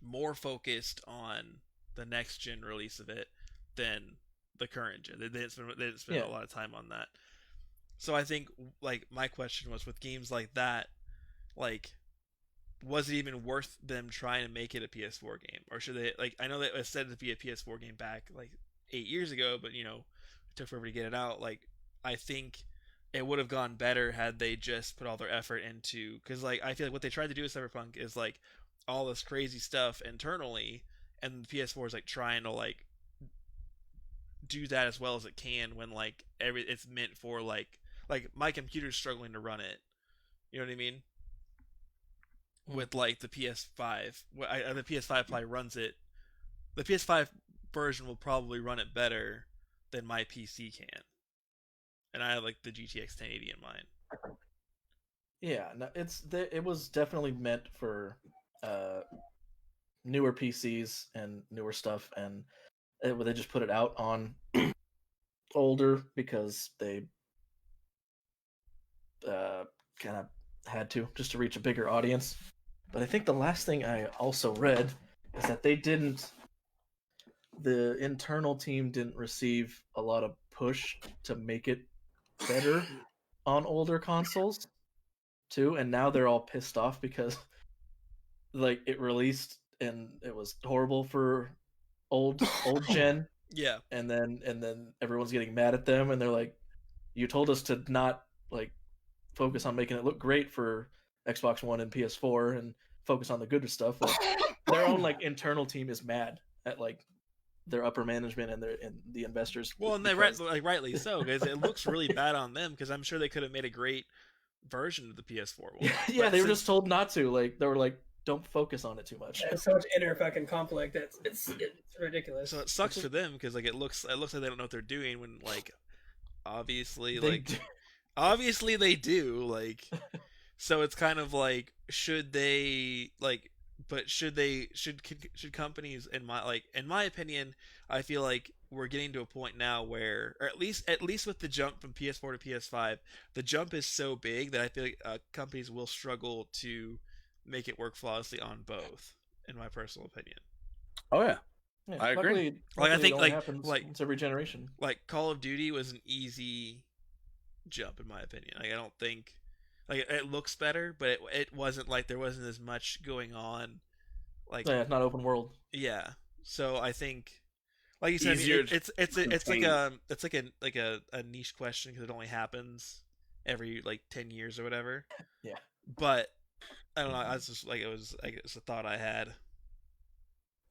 more focused on the next gen release of it than the current gen. They didn't spend a lot of time on that. So I think like my question was with games like that, like was it even worth them trying to make it a PS4 game, or should they like I know that it was said to be a PS4 game back like 8 years ago, but it took forever to get it out. Like I think it would have gone better had they just put all their effort into, because like I feel like what they tried to do with Cyberpunk is like all this crazy stuff internally, and the PS4 is like trying to like do that as well as it can when like it's meant for like my computer's struggling to run it. You know what I mean? With like the PS5, the PS5 probably runs it. The PS5 version will probably run it better than my PC can, and I have like the GTX 1080 in mind. yeah, no, it was definitely meant for newer PCs and newer stuff, and they just put it out on older because they kind of had to, just to reach a bigger audience. But I think the last thing I also read is that the internal team didn't receive a lot of push to make it better on older consoles too, and now they're all pissed off because like it released and it was horrible for old gen, Yeah, and then everyone's getting mad at them, and they're like, you told us to not like focus on making it look great for Xbox One and PS4 and focus on the good stuff. Like their own like internal team is mad at like their upper management and the investors. well, and rightly so, because it looks really bad on them, because I'm sure they could have made a great version of the PS4 one. Yeah, they were just told not to. Like they were like, don't focus on it too much. There's so much inner fucking conflict. It's ridiculous. So it sucks for them, because like it looks like they don't know what they're doing when like obviously They like do. obviously they do, like so it's kind of like should they like but should companies, in my opinion, I feel like we're getting to a point now where, or at least with the jump from PS4 to PS5, the jump is so big that I feel like companies will struggle to make it work flawlessly on both, in my personal opinion. Oh yeah. Yeah, I agree. luckily Like, I it think, only like- happens like- once every generation. Like Call of Duty was an easy jump, in my opinion. Like I don't think like it looks better, but it wasn't like there wasn't as much going on. Like Yeah, it's not open world. yeah, so I think, like you said, I mean, Easier it's contain. like a niche question, because it only happens every like 10 years or whatever. Yeah. But I don't know. I was just like it's a thought I had.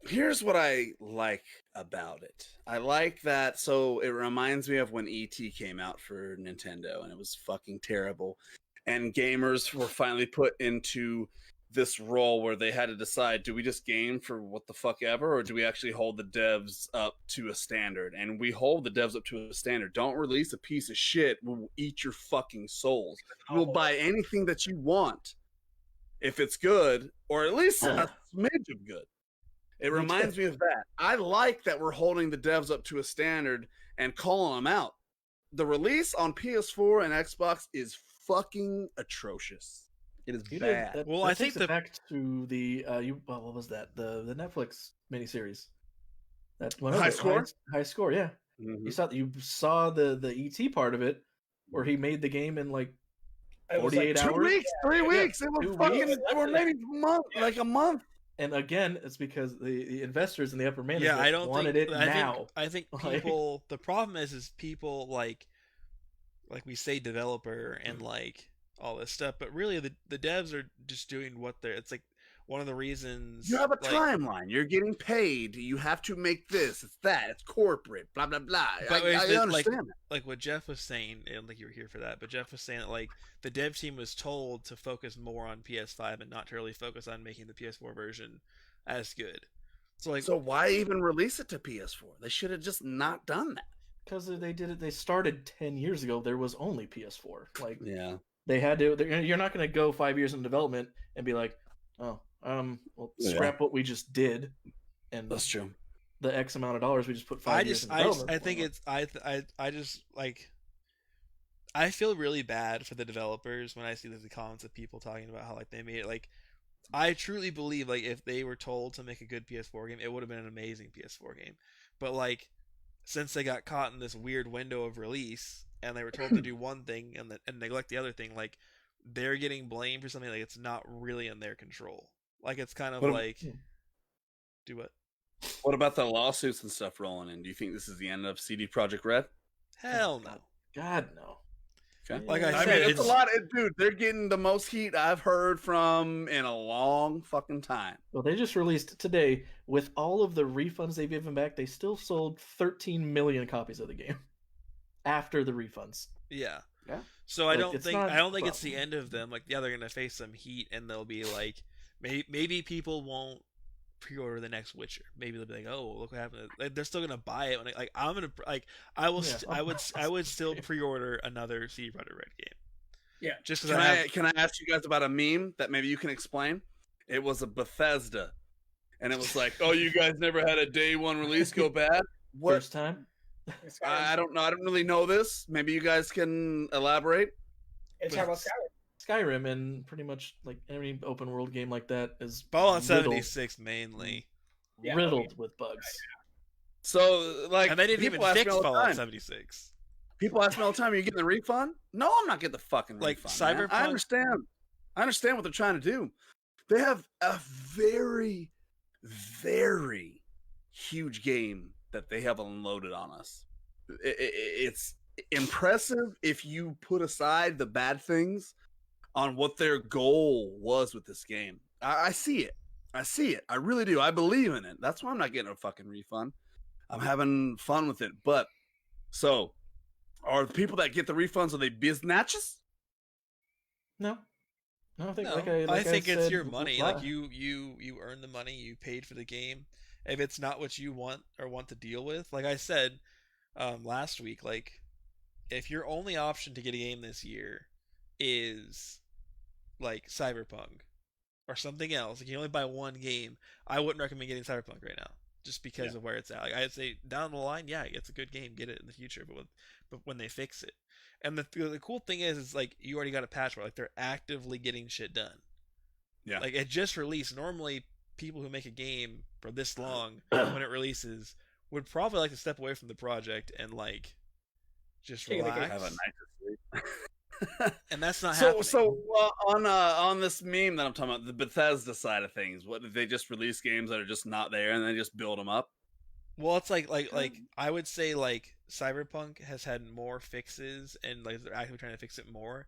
Here's what I like about it. I like that. So it reminds me of when ET came out for Nintendo, and it was fucking terrible. And gamers were finally put into this role where they had to decide, do we just game for what the fuck ever, or do we actually hold the devs up to a standard? And we hold the devs up to a standard. Don't release a piece of shit. We'll eat your fucking souls. You will buy anything that you want if it's good, or at least a smidge of good. It reminds me of that. I like that we're holding the devs up to a standard and calling them out. The release on PS4 and Xbox is fucking atrocious. It is bad. Well, I I think think it back to the what was that, the Netflix miniseries, that High Score? High Score, yeah. Mhm. You saw the ET part of it where he made the game in like It was 48 like Two hours. weeks, 3 weeks. It was 2 fucking, weeks. or maybe a month, like a month. And again, it's because the investors and the upper management Yeah, I don't wanted think it I now. Think, I think Like- people. The problem is people like we say developer and like all this stuff, but really the devs are just doing what they're. It's like one of the reasons You have a like, timeline. You're getting paid. You have to make this. It's that. It's corporate. Blah blah blah. But I understand like, that. like what Jeff was saying, I don't think you were here for that, but Jeff was saying that like the dev team was told to focus more on PS5 and not to really focus on making the PS4 version as good. So like, So why even release it to PS4? They should have just not done that. Because they did it. They started 10 years ago. There was only PS4. Like Yeah. they had to. You're not going to go 5 years in development and be like, oh, well, scrap what we just did, and That's true. the X amount of dollars we just put 5 years in development. I think it's I just like I feel really bad for the developers when I see the comments of people talking about how like they made it. Like I truly believe like if they were told to make a good PS4 game, it would have been an amazing PS4 game. But like since they got caught in this weird window of release and they were told to do one thing and neglect the other thing, like they're getting blamed for something like it's not really in their control. Like it's kind of like do what? What about the lawsuits and stuff rolling in? Do you think this is the end of CD Projekt Red? Hell no. God no. Okay. Like I I said, mean, it's a lot. Dude, they're getting the most heat I've heard from in a long fucking time. Well, they just released today with all of the refunds they've given back. They still sold 13 million copies of the game after the refunds. Yeah. Yeah. So Like, I don't it's think not it's the problem. end of them. Like yeah, they're gonna face some heat, and they'll be like, maybe people won't pre-order the next Witcher. Maybe they'll be like, oh, look what happened. Like, they're still gonna buy it. When like I'm gonna like I will Yeah. I would still pre-order another CD Projekt Red game. Yeah. Just because Can I ask you guys about a meme that maybe you can explain? It was a Bethesda, and it was like, oh, you guys never had a day one release go bad. What? First time. I don't know. I don't really know this. Maybe you guys can elaborate. It's about Skyrim. Skyrim and pretty much like any open world game like that is Fallout riddled- 76 mainly, Yeah, riddled with bugs. So, like, and they didn't even people ask me fix all the Fallout time. 76. People ask me all the time, "Are you getting the refund?" No, I'm not getting the fucking Like, refund. Man. I Cyberpunk- understand. I understand what they're trying to do. They have a very, very huge game that they have unloaded on us. It's impressive if you put aside the bad things on what their goal was with this game. I see it. I see it. I really do. I believe in it. That's why I'm not getting a fucking refund. I'm having fun with it. But so, are the people that get the refunds, are they biznatches? No. No, I think No, like I think it's said, your money. la- Like you earn the money, you paid for the game. If it's not what you want or want to deal with, like I said last week, like if your only option to get a game this year is like Cyberpunk or something else, like you only buy one game, I wouldn't recommend getting Cyberpunk right now, just because of where it's at. Like I'd say down the line, yeah, it's a good game, get it in the future, but when they fix it. And the cool thing is like you already got a patch where like they're actively getting shit done. Yeah. Like it just released. Normally, people who make a game for this long when it releases would probably like to step away from the project and like just Take it again. relax. Have a night to sleep. And that's not So, happening. on this meme that I'm talking about, the Bethesda side of things, what did they just release games that are just not there and they just build them up? Well, it's like I would say like Cyberpunk has had more fixes and like they're actively trying to fix it more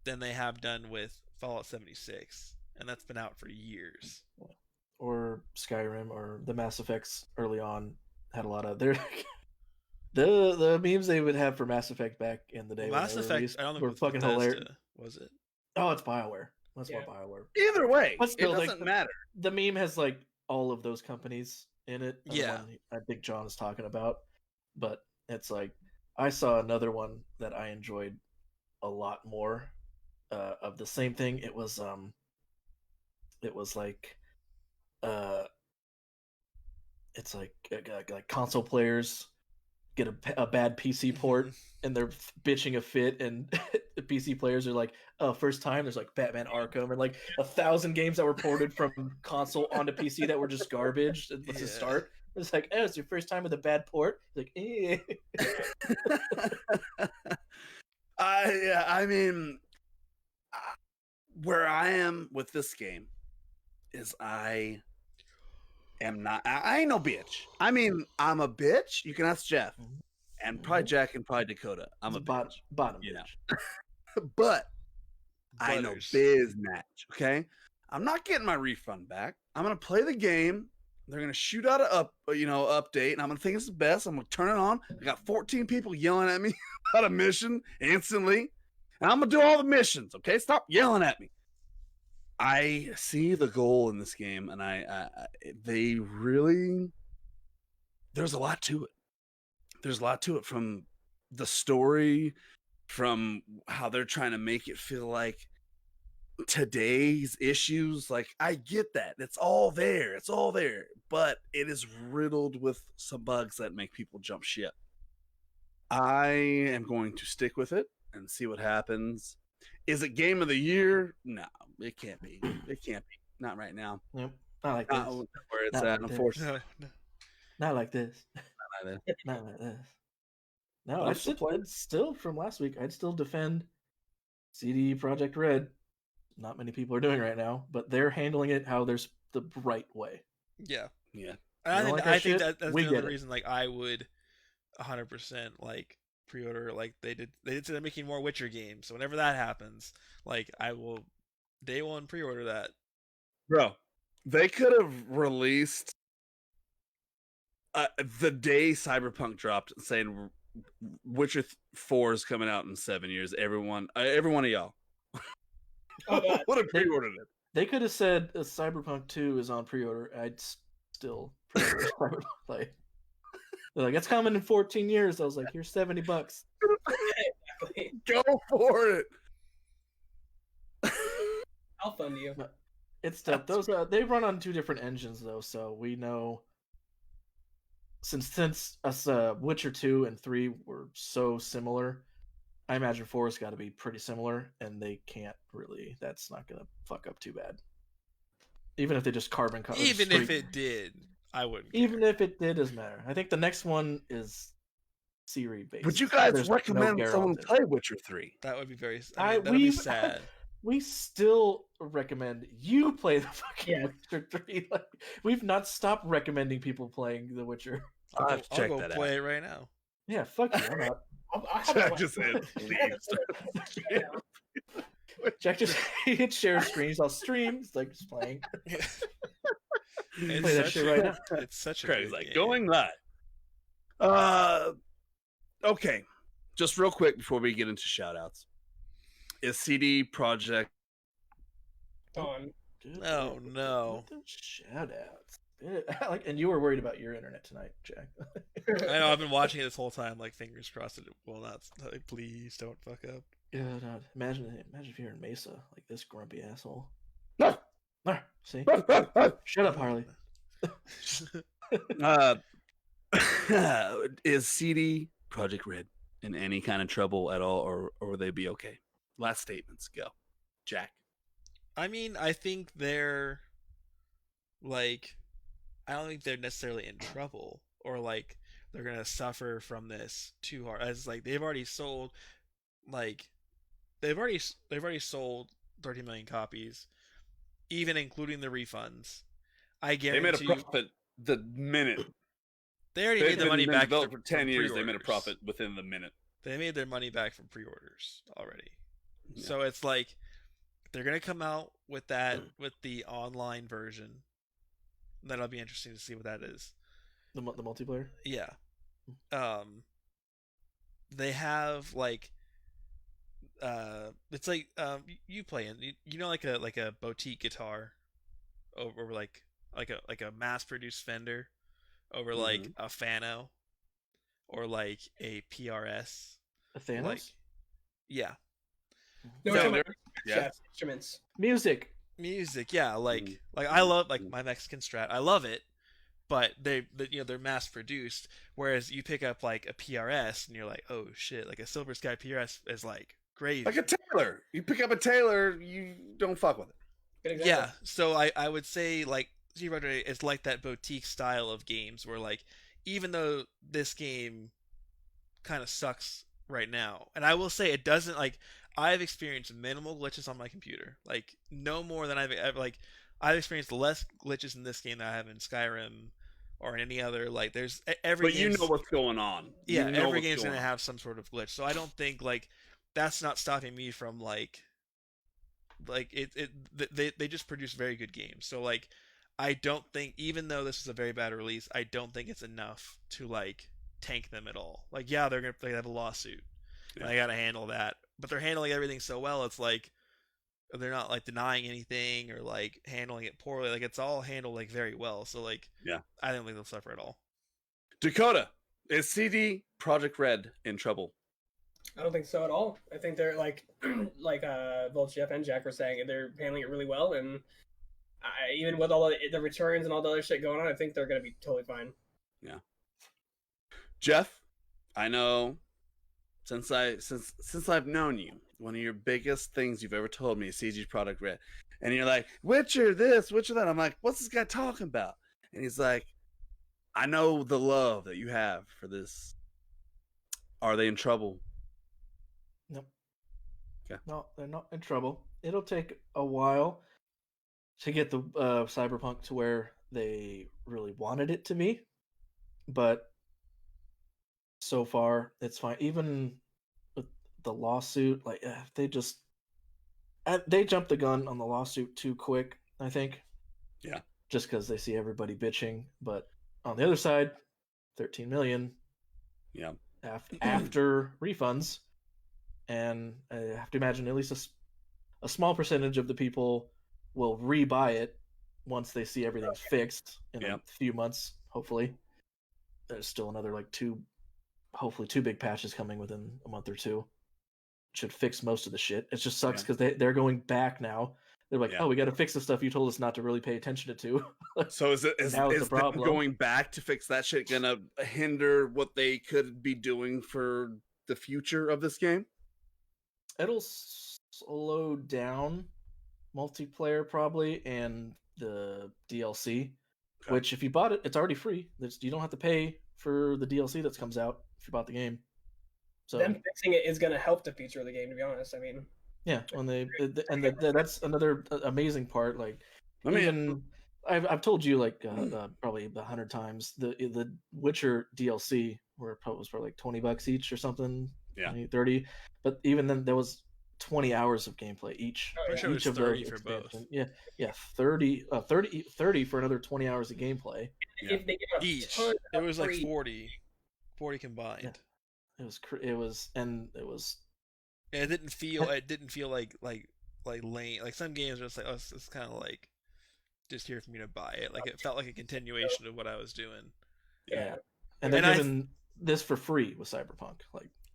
than they have done with Fallout 76, and that's been out for years. or Skyrim or the Mass Effects early on had a lot of their the memes they would have for Mass Effect back in the day. Well, when Mass they were Effect, released I don't think were it was fucking Bethesda, hilarious. was it? Oh, it's BioWare. That's Yeah. more BioWare. Either way, But still, it like, doesn't matter. The meme has like all of those companies in it. The Yeah. one I think John is talking about, but it's like I saw another one that I enjoyed a lot more of the same thing. It was like it's like console players get a bad PC port and they're bitching a fit, and the PC players are like, oh, first time there's like Batman Arkham and like 1,000 games that were ported from console onto PC that were just garbage at the Yeah. start. It's like, oh, it's your first time with a bad port. It's like, eh. I mean, where I am with this game is I am not. I ain't no bitch. I mean, I'm a bitch. You can ask Jeff, and probably Jack, and probably Dakota. I'm a bitch. Bottom you know. bitch. But I know Butters. biz match. Okay, I'm not getting my refund back. I'm gonna play the game. They're gonna shoot out a update, and I'm gonna think it's the best. I'm gonna turn it on. I got 14 people yelling at me about a mission instantly, and I'm gonna do all the missions. Okay, stop yelling at me. I see the goal in this game, and they really, there's a lot to it. There's a lot to it, from the story, from how they're trying to make it feel like today's issues. Like, I get that. It's all there. It's all there. But it is riddled with some bugs that make people jump ship. I am going to stick with it and see what happens. Is it game of the year? No, it can't be. It can't be. Not right now. Yep. Not like Not this. where it's Not at, like this. unfortunately. Not like this. Not like that. Not like this. No, I'm I'd still still, playing. I'd still from last week. I'd still defend CD Project Red. Not many people are doing right now, but they're handling it how there's the right way. Yeah. Yeah. And You don't like I our think shit? that's We the get other it. reason, like, I would 100% like pre-order, like they did say they're making more Witcher games. So whenever that happens, like, I will day one pre-order that. Bro, they could have released the day Cyberpunk dropped, saying Witcher 4 is coming out in 7 years. Every one of y'all Oh, God. would have pre-ordered it. They could have said Cyberpunk 2 is on pre-order. I'd still pre-order Cyberpunk. Like, they're like, it's coming in 14 years. I was like, here's $70. Exactly. Go for it. I'll fund you. It's tough. Those they run on 2 different engines though, so we know since us Witcher 2 and 3 were so similar, I imagine 4 has got to be pretty similar, and they can't really. That's not gonna fuck up too bad. Even if they just carbon copy. Even if it did, I wouldn't. Even if it did, doesn't matter. I think the next one is Siri based. Would you guys There's no recommend Geralt someone in it. play Witcher 3? That would be very. I- That'd be we- sad. We still recommend you play the fucking Yeah. Witcher 3. Like, we've not stopped recommending people playing The Witcher. I'll have to I'll check go that play out. it right now. Yeah, fuck you. I'm out. I'll have Jack it just said, please. Jack just hit share screen. I'll stream. It's like just playing. It's Play that such shit a- right now. It's such a Craig's good like, game. going live. Okay. Just real quick before we get into shoutouts. Is CD Project on. Dude, Oh, dude, no. what the shout outs. And you were worried about your internet tonight, Jack. I know. I've been watching it this whole time, like fingers crossed that it will not. Like, please don't fuck up. Yeah, no, imagine if you're in Mesa, like this grumpy asshole. No. Ah, see? Shut up, Harley. Is CD Project Red in any kind of trouble at all, or will they be okay? Last statements, go. Jack. I mean, I think they're like, I don't think they're necessarily in trouble or like they're gonna suffer from this too hard. As like they've already sold, like they've already sold 30 million copies, even including the refunds. I They made a guarantee you, profit the minute. they already They've made their been money back developed for 10 from years. They made a pre-orders. profit within the minute. They made their money back from pre-orders already. Yeah. So it's like they're gonna come out with that with the online version. That'll be interesting to see what that is. The multiplayer? Yeah. They have like it's like you play in you know like a boutique guitar over like a mass produced Fender over like a Fano or like a PRS. A Thanos? Like, yeah. No, So we're talking they're- about yeah. instruments. Music. Music, yeah, like Mm. I love like my Mexican Strat. I love it, but they're mass produced. Whereas you pick up like a PRS and you're like, oh shit, like a Silver Sky PRS is like crazy. Like a Taylor. You pick up a Taylor, you don't fuck with it. Good example. Yeah, so I would say like Zero Day is like that boutique style of games where like even though this game kind of sucks right now, and I will say it doesn't like I've experienced minimal glitches on my computer, like no more than I've experienced less glitches in this game than I have in Skyrim or in any other like there's every But you game's- know what's going on. You yeah know every what's game's going gonna on. have some sort of glitch, so I don't think like that's not stopping me from like like they just produce very good games. So like I don't think, even though this is a very bad release, I don't think it's enough to like tank them at all. Like yeah, they have a lawsuit. Yeah. And I gotta handle that, but they're handling everything so well. It's like they're not like denying anything or like handling it poorly. Like it's all handled like very well. So like Yeah. I don't think they'll suffer at all. Dakota, is CD Project Red in trouble? I don't think so at all. I think they're like, both Jeff and Jack were saying, they're handling it really well, and even with all the returns and all the other shit going on, I think they're going to be totally fine. Yeah. Jeff, I know since I've known you, one of your biggest things you've ever told me is CG Product Red, and you're like, Witcher this, Witcher that. I'm like, what's this guy talking about? And he's like, I know the love that you have for this. Are they in trouble? No. Okay. No, they're not in trouble. It'll take a while to get the Cyberpunk to where they really wanted it to be, but so far it's fine. Even with the lawsuit, like they jumped the gun on the lawsuit too quick, I think. Yeah. Just because they see everybody bitching, but on the other side, 13 million. Yeah. After refunds. And I have to imagine at least a small percentage of the people will rebuy it once they see everything's fixed in a few months, hopefully. There's still another hopefully two big patches coming within a month or two. Should fix most of the shit. It just sucks because they're going back now. They're like, oh, we got to fix the stuff you told us not to really pay attention to. So is the problem going back to fix that shit gonna hinder what they could be doing for the future of this game? It'll slow down multiplayer probably and the DLC, which if you bought it, it's already free. You don't have to pay for the DLC that comes out if you bought the game. So them fixing it is going to help the future of the game, to be honest. I mean, yeah, when that's another amazing part. Like, I've told you probably 100 times the Witcher DLC was probably like $20 each or something. Yeah, 30. But even then, there was 20 hours of gameplay each. I'm sure each it was of 30 for both. Yeah, 30 for another 20 hours of gameplay. If they give each, it was like 40 combined. Yeah. It was. And it didn't feel like lame. Like some games are just like, oh, it's kind of like just here for me to buy it. Like it felt like a continuation of what I was doing. Yeah. And they're giving this for free with CyberPunk.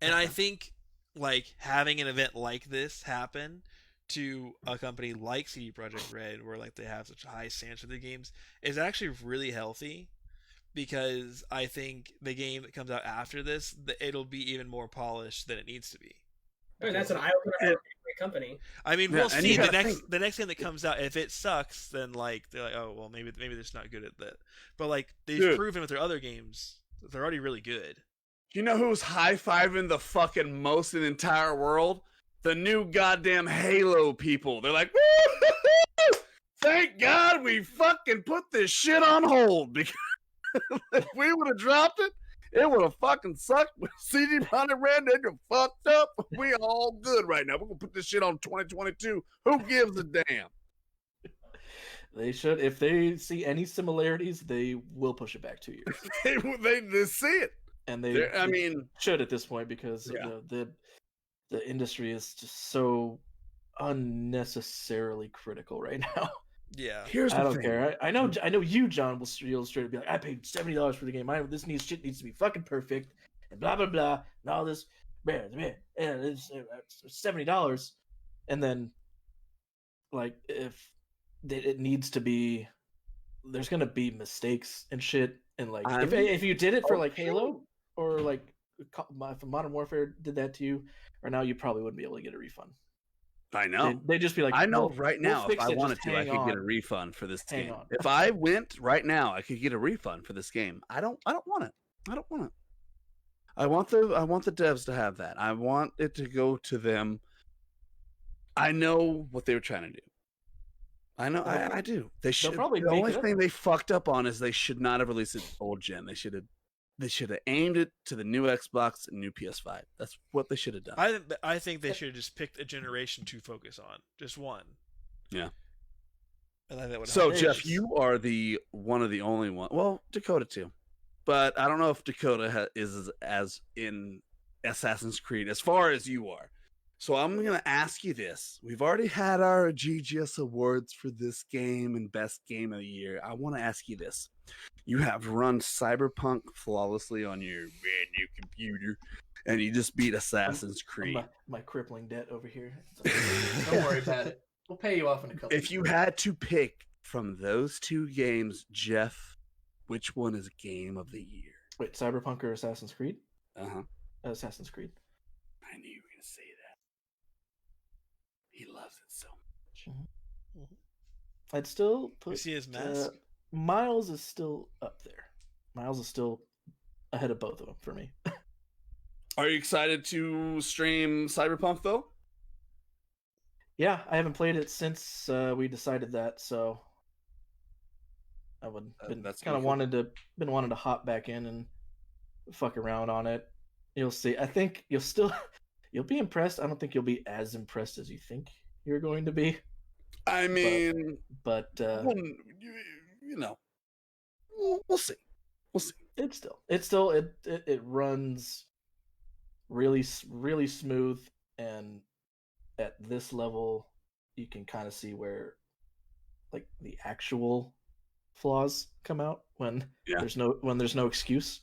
And I think like having an event like this happen to a company like CD Projekt Red, where like they have such a high standards for the games, is actually really healthy. Because I think the game that comes out after this, it'll be even more polished than it needs to be. I mean, that's an eye-opener for a company. I mean, we'll see. The next game that comes out, if it sucks, then like they're like, oh well, maybe they're just not good at that. But like they've proven with their other games, that they're already really good. You know who's high-fiving the fucking most in the entire world? The new goddamn Halo people. They're like, woo! Thank God we fucking put this shit on hold because. If we would have dropped it, it would have fucking sucked. CD Projekt Red, they're fucked up. We all good right now. We're gonna put this shit on 2022. Who gives a damn? They should. If they see any similarities, they will push it back 2 years. they see it, and they should at this point because the industry is just so unnecessarily critical right now. Yeah, I don't care. I know you, John, will straight up be like, I paid $70 for the game. This shit needs to be fucking perfect, and blah blah blah, and all this, and it's $70, and then like if it needs to be, there's gonna be mistakes and shit, and like if you did it for like Halo or like if Modern Warfare did that to you, or now you probably wouldn't be able to get a refund. I know. They'd just be like, I know right now, if I wanted to, I could get a refund for this game. If I went right now, I could get a refund for this game. I don't want it. I don't want it. I want the devs to have that. I want it to go to them. I know what they were trying to do. I know. I do. They should. The only thing they fucked up on is they should not have released it old gen. They should have they should have aimed it to the new Xbox and new PS5. That's what they should have done. I think they should have just picked a generation to focus on, just one. Yeah. And I think that would So help. Jeff, you are one of the only one. Well, Dakota too, but I don't know if Dakota is as in Assassin's Creed as far as you are. So I'm going to ask you this. We've already had our GGS awards for this game and best game of the year. I want to ask you this. You have run CyberPunk flawlessly on your brand new computer, and you just beat Assassin's Creed. My crippling debt over here. Don't worry about it. We'll pay you off in a couple. If you had to pick from those two games, Jeff, which one is game of the year? Wait, CyberPunk or Assassin's Creed? Uh-huh. Assassin's Creed. I knew you were going to say that. He loves it so much. Mm-hmm. I'd still put... You see his mask? Miles is still up there. Miles is still ahead of both of them for me. Are you excited to stream CyberPunk, though? Yeah, I haven't played it since we decided that, so I would wanted to hop back in and fuck around on it. You'll see. I think you'll be impressed. I don't think you'll be as impressed as you think you're going to be. I mean, but you know, we'll see. We'll see. It runs really smooth, and at this level you can kind of see where like the actual flaws come out when there's no excuse.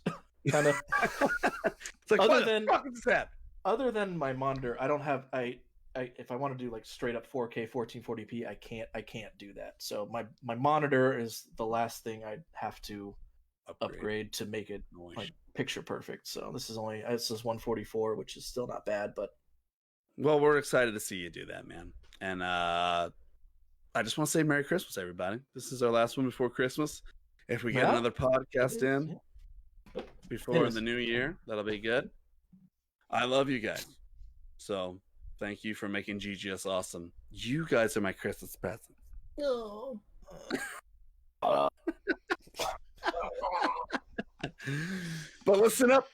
Kind of. It's like, other than my monitor, I don't have if I want to do like straight up 4K 1440p, I can't do that. So my monitor is the last thing I'd have to upgrade to make it like picture perfect. So this is 144, which is still not bad, but well, we're excited to see you do that, man. And I just want to say Merry Christmas, everybody. This is our last one before Christmas. If we get another podcast in before the new year, that'll be good. I love you guys. So thank you for making GGS awesome. You guys are my Christmas present. No. But listen up.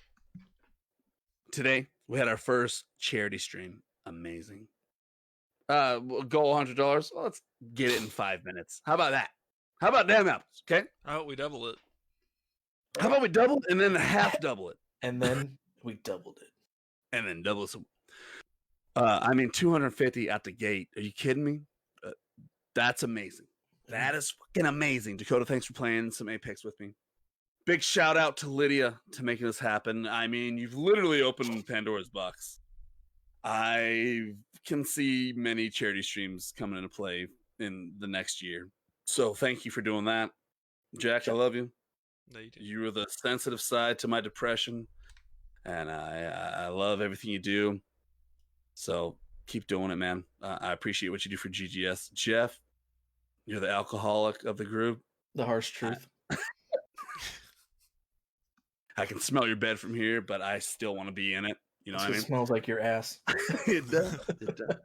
Today we had our first charity stream. Amazing. We'll go $100. Well, let's get it in 5 minutes. How about that? How about damn apples? Okay. How about we double it? How about we double it and then half double it? And then we doubled it. And then double it. I mean, 250 at the gate. Are you kidding me? That's amazing. That is fucking amazing. Dakota, thanks for playing some Apex with me. Big shout out to Lydia to making this happen. I mean, you've literally opened Pandora's box. I can see many charity streams coming into play in the next year. So thank you for doing that. Jack, I love you. No, you do. You are the sensitive side to my depression. And I love everything you do. So keep doing it, man. I appreciate what you do for GGS. Jeff, you're the alcoholic of the group. The harsh truth. I can smell your bed from here, but I still want to be in it. You know what I mean? It smells like your ass. It does. It does.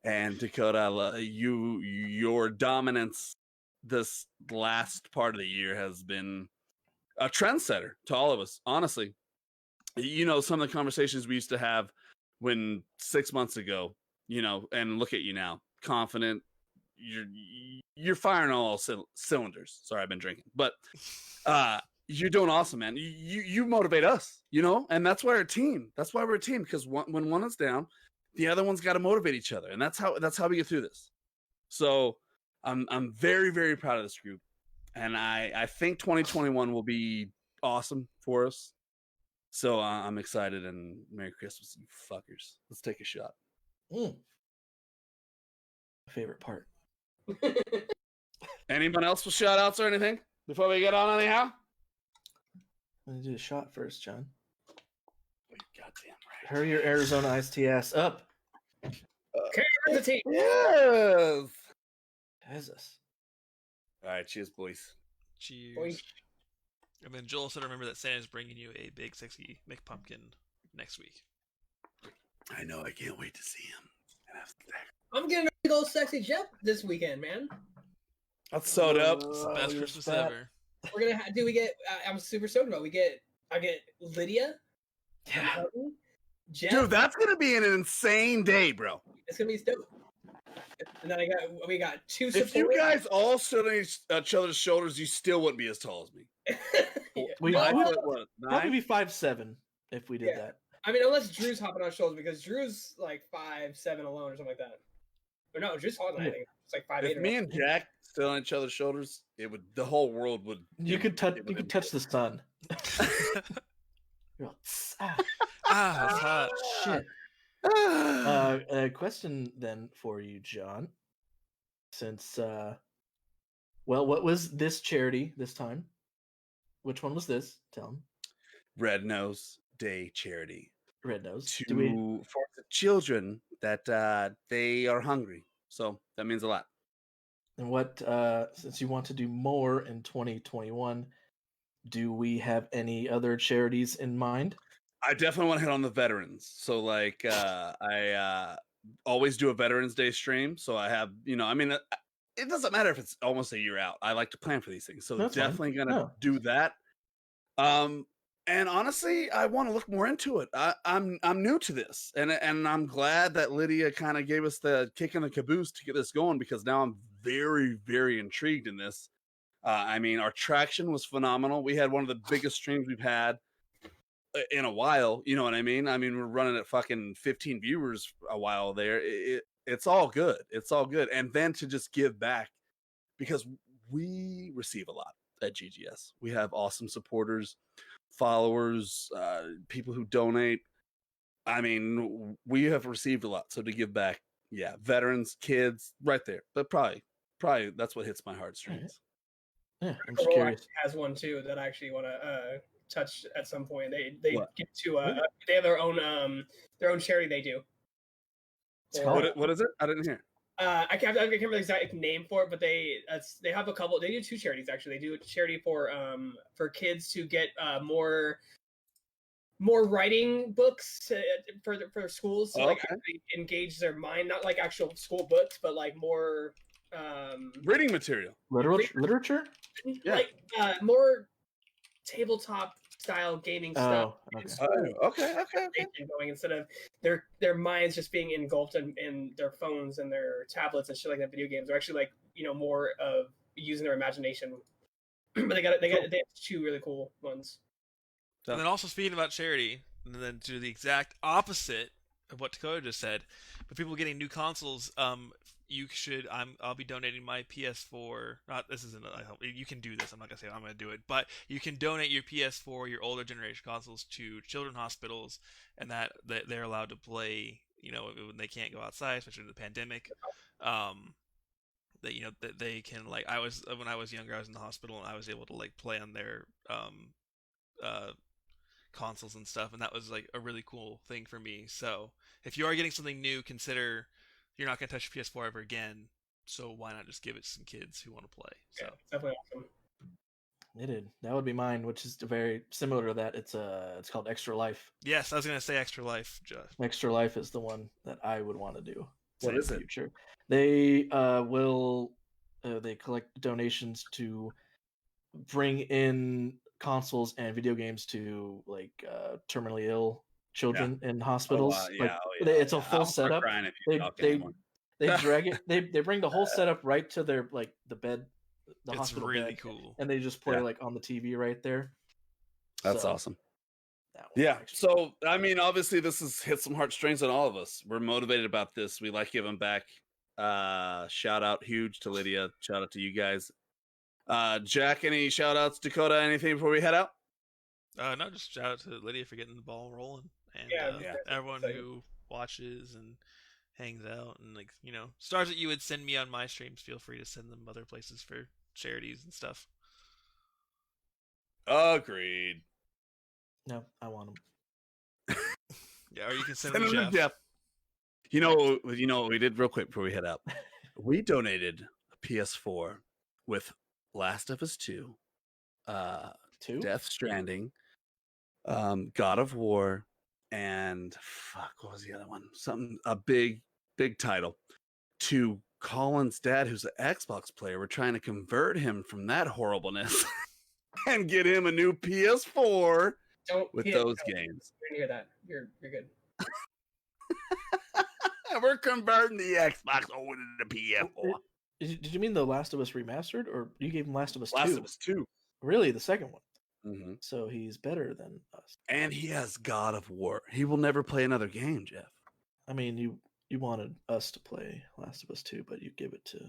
And Dakota, I love you. Your dominance this last part of the year has been a trendsetter to all of us. Honestly, you know, some of the conversations we used to have when 6 months ago, you know, and look at you now, confident. You're firing on all cylinders. Sorry, I've been drinking, but you're doing awesome, man. You motivate us, you know, and that's why we're a team. That's why we're a team, because when one is down, the other one's got to motivate each other, and that's how we get through this. So I'm very, very proud of this group, and I think 2021 will be awesome for us. So I'm excited, and Merry Christmas, you fuckers. Let's take a shot. My favorite part. Anyone else with shout outs or anything before we get on anyhow? I'm gonna do the shot first, John. Goddamn right. Hurry your Arizona iced tea ass up. Carry the team. Yes. Jesus. All right, cheers, boys. Cheers. Boy. And then Joel said, remember that Santa's bringing you a big, sexy McPumpkin next week. I know. I can't wait to see him. I'm getting a big old sexy Jeff this weekend, man. That's so dope. It's the best Christmas ever. We're gonna do. We get. I'm super stoked about. I get Lydia. Yeah. Martin, Jeff. Dude, that's gonna be an insane day, bro. It's gonna be dope. And then we got two If you supporters. guys all stood on each other's shoulders, you still wouldn't be as tall as me. Yeah. We Five would foot, what, probably nine? be 5'7" if we did Yeah. that. I mean, unless Drew's hopping on shoulders because Drew's like 5'7" alone or something like that. Or no, Drew's taller than I Yeah. think. It's like 5'8". If me and Jack stood on each other's shoulders, the whole world would. You could touch. it You would could touch the sun. You're all, ah, That's hot. shit. A question then for you, John. Since well, what was this charity this time? Which one was this? Tell him. Red Nose Day charity Red Nose. for the children that they are hungry. So that means a lot. And what? Since you want to do more in 2021, do we have any other charities in mind? I definitely want to hit on the veterans. So like I always do a Veterans Day stream. So I have, I mean, it doesn't matter if it's almost a year out. I like to plan for these things. So That's fine. definitely gonna No. do that. And honestly, I want to look more into it. I'm new to this, and I'm glad that Lydia kind of gave us the kick in the caboose to get this going because now I'm very, very intrigued in this. I mean, our traction was phenomenal. We had one of the biggest streams we've had in a while. You know what I mean? I mean, we're running at fucking 15 viewers a while there. It's all good. It's all good. And then to just give back because we receive a lot at GGS. We have awesome supporters, followers, people who donate. I mean, we have received a lot. So to give back, yeah, veterans, kids, right there. But probably that's what hits my heartstrings. Yeah, I'm just Roll curious. actually has one too that I actually want to touch at some point. They What? get to they have their own charity they do. It's Or- called- What is it? I didn't hear. I can't remember the exact name for it, but they have a couple. They do two charities actually. They do a charity for kids to get more writing books for schools to like Okay. actually engage their mind, not like actual school books, but like more Reading material. Literature? Yeah. like more tabletop style gaming stuff. Oh, okay. Okay. And going instead of their minds just being engulfed in their phones and their tablets and shit like that. Video games are actually like more of using their imagination. But they have two really cool ones. And then also speaking about charity, and then to the exact opposite of what Dakota just said, for people getting new consoles, you should. I'll be donating my PS4. You can do this. I'm not gonna say I'm gonna do it, but you can donate your PS4, your older generation consoles, to children's hospitals, and that they're allowed to play. When they can't go outside, especially in the pandemic. That they can when I was younger, I was in the hospital and I was able to play on their consoles and stuff, and that was like a really cool thing for me. So if you are getting something new, consider you're not going to touch your PS4 ever again, so why not just give it to some kids who want to play? So Yeah, definitely awesome. It did. That would be mine, which is very similar to that. It's called Extra Life. yes, I was going to say Extra Life. Extra Life is the one that I would want to do. What in is the it? Future. They will they collect donations to bring in consoles and video games to terminally ill children in hospitals. It's a full setup. They drag it. They bring the whole setup right to their the bed, the It's hospital really bed, cool. and they just play on the TV right there. That's So, awesome. that one Yeah. actually- So I mean, obviously, this has hit some heartstrings on all of us. We're motivated about this. We like giving back. Shout out huge to Lydia. Shout out to you guys. Jack, any shout outs? Dakota, anything before we head out? No, just shout out to Lydia for getting the ball rolling, and Yeah. everyone Excited. who watches and hangs out, and stars that you would send me on my streams. Feel free to send them other places for charities and stuff. Agreed. No, I want them. Yeah, or you can send Send them them to to Jeff. Jeff. You know what we did real quick before we head out? We donated a PS4 with Last of Us 2, Two? Death Stranding, God of War, and fuck, what was the other one? A big title to Colin's dad, who's an Xbox player. We're trying to convert him from that horribleness and get him a new PS4 Don't with hit- those no, games. We didn't hear that. You're good. We're converting the Xbox over to the PS4. Did you mean the Last of Us remastered, or you gave him Last of Us 2? Last of Us 2. Really, the second one. Mm-hmm. So he's better than us. And he has God of War. He will never play another game, Jeff. I mean, you wanted us to play Last of Us 2, but you give it to.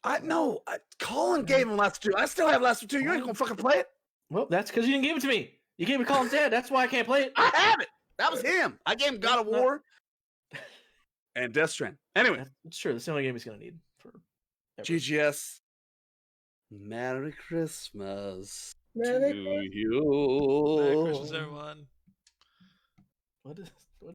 I know. Colin gave him Last of Us 2. I still have Last of Us 2. You ain't gonna fucking play it. Well, that's because you didn't give it to me. You gave it to Colin Dad. That's why I can't play it. I have it. That was him. I gave him God of War and Death Stranding. Anyway, That's true. That's the only game he's gonna need for. Ever. GGS. Merry Christmas Merry to you. Merry Christmas, everyone. What is?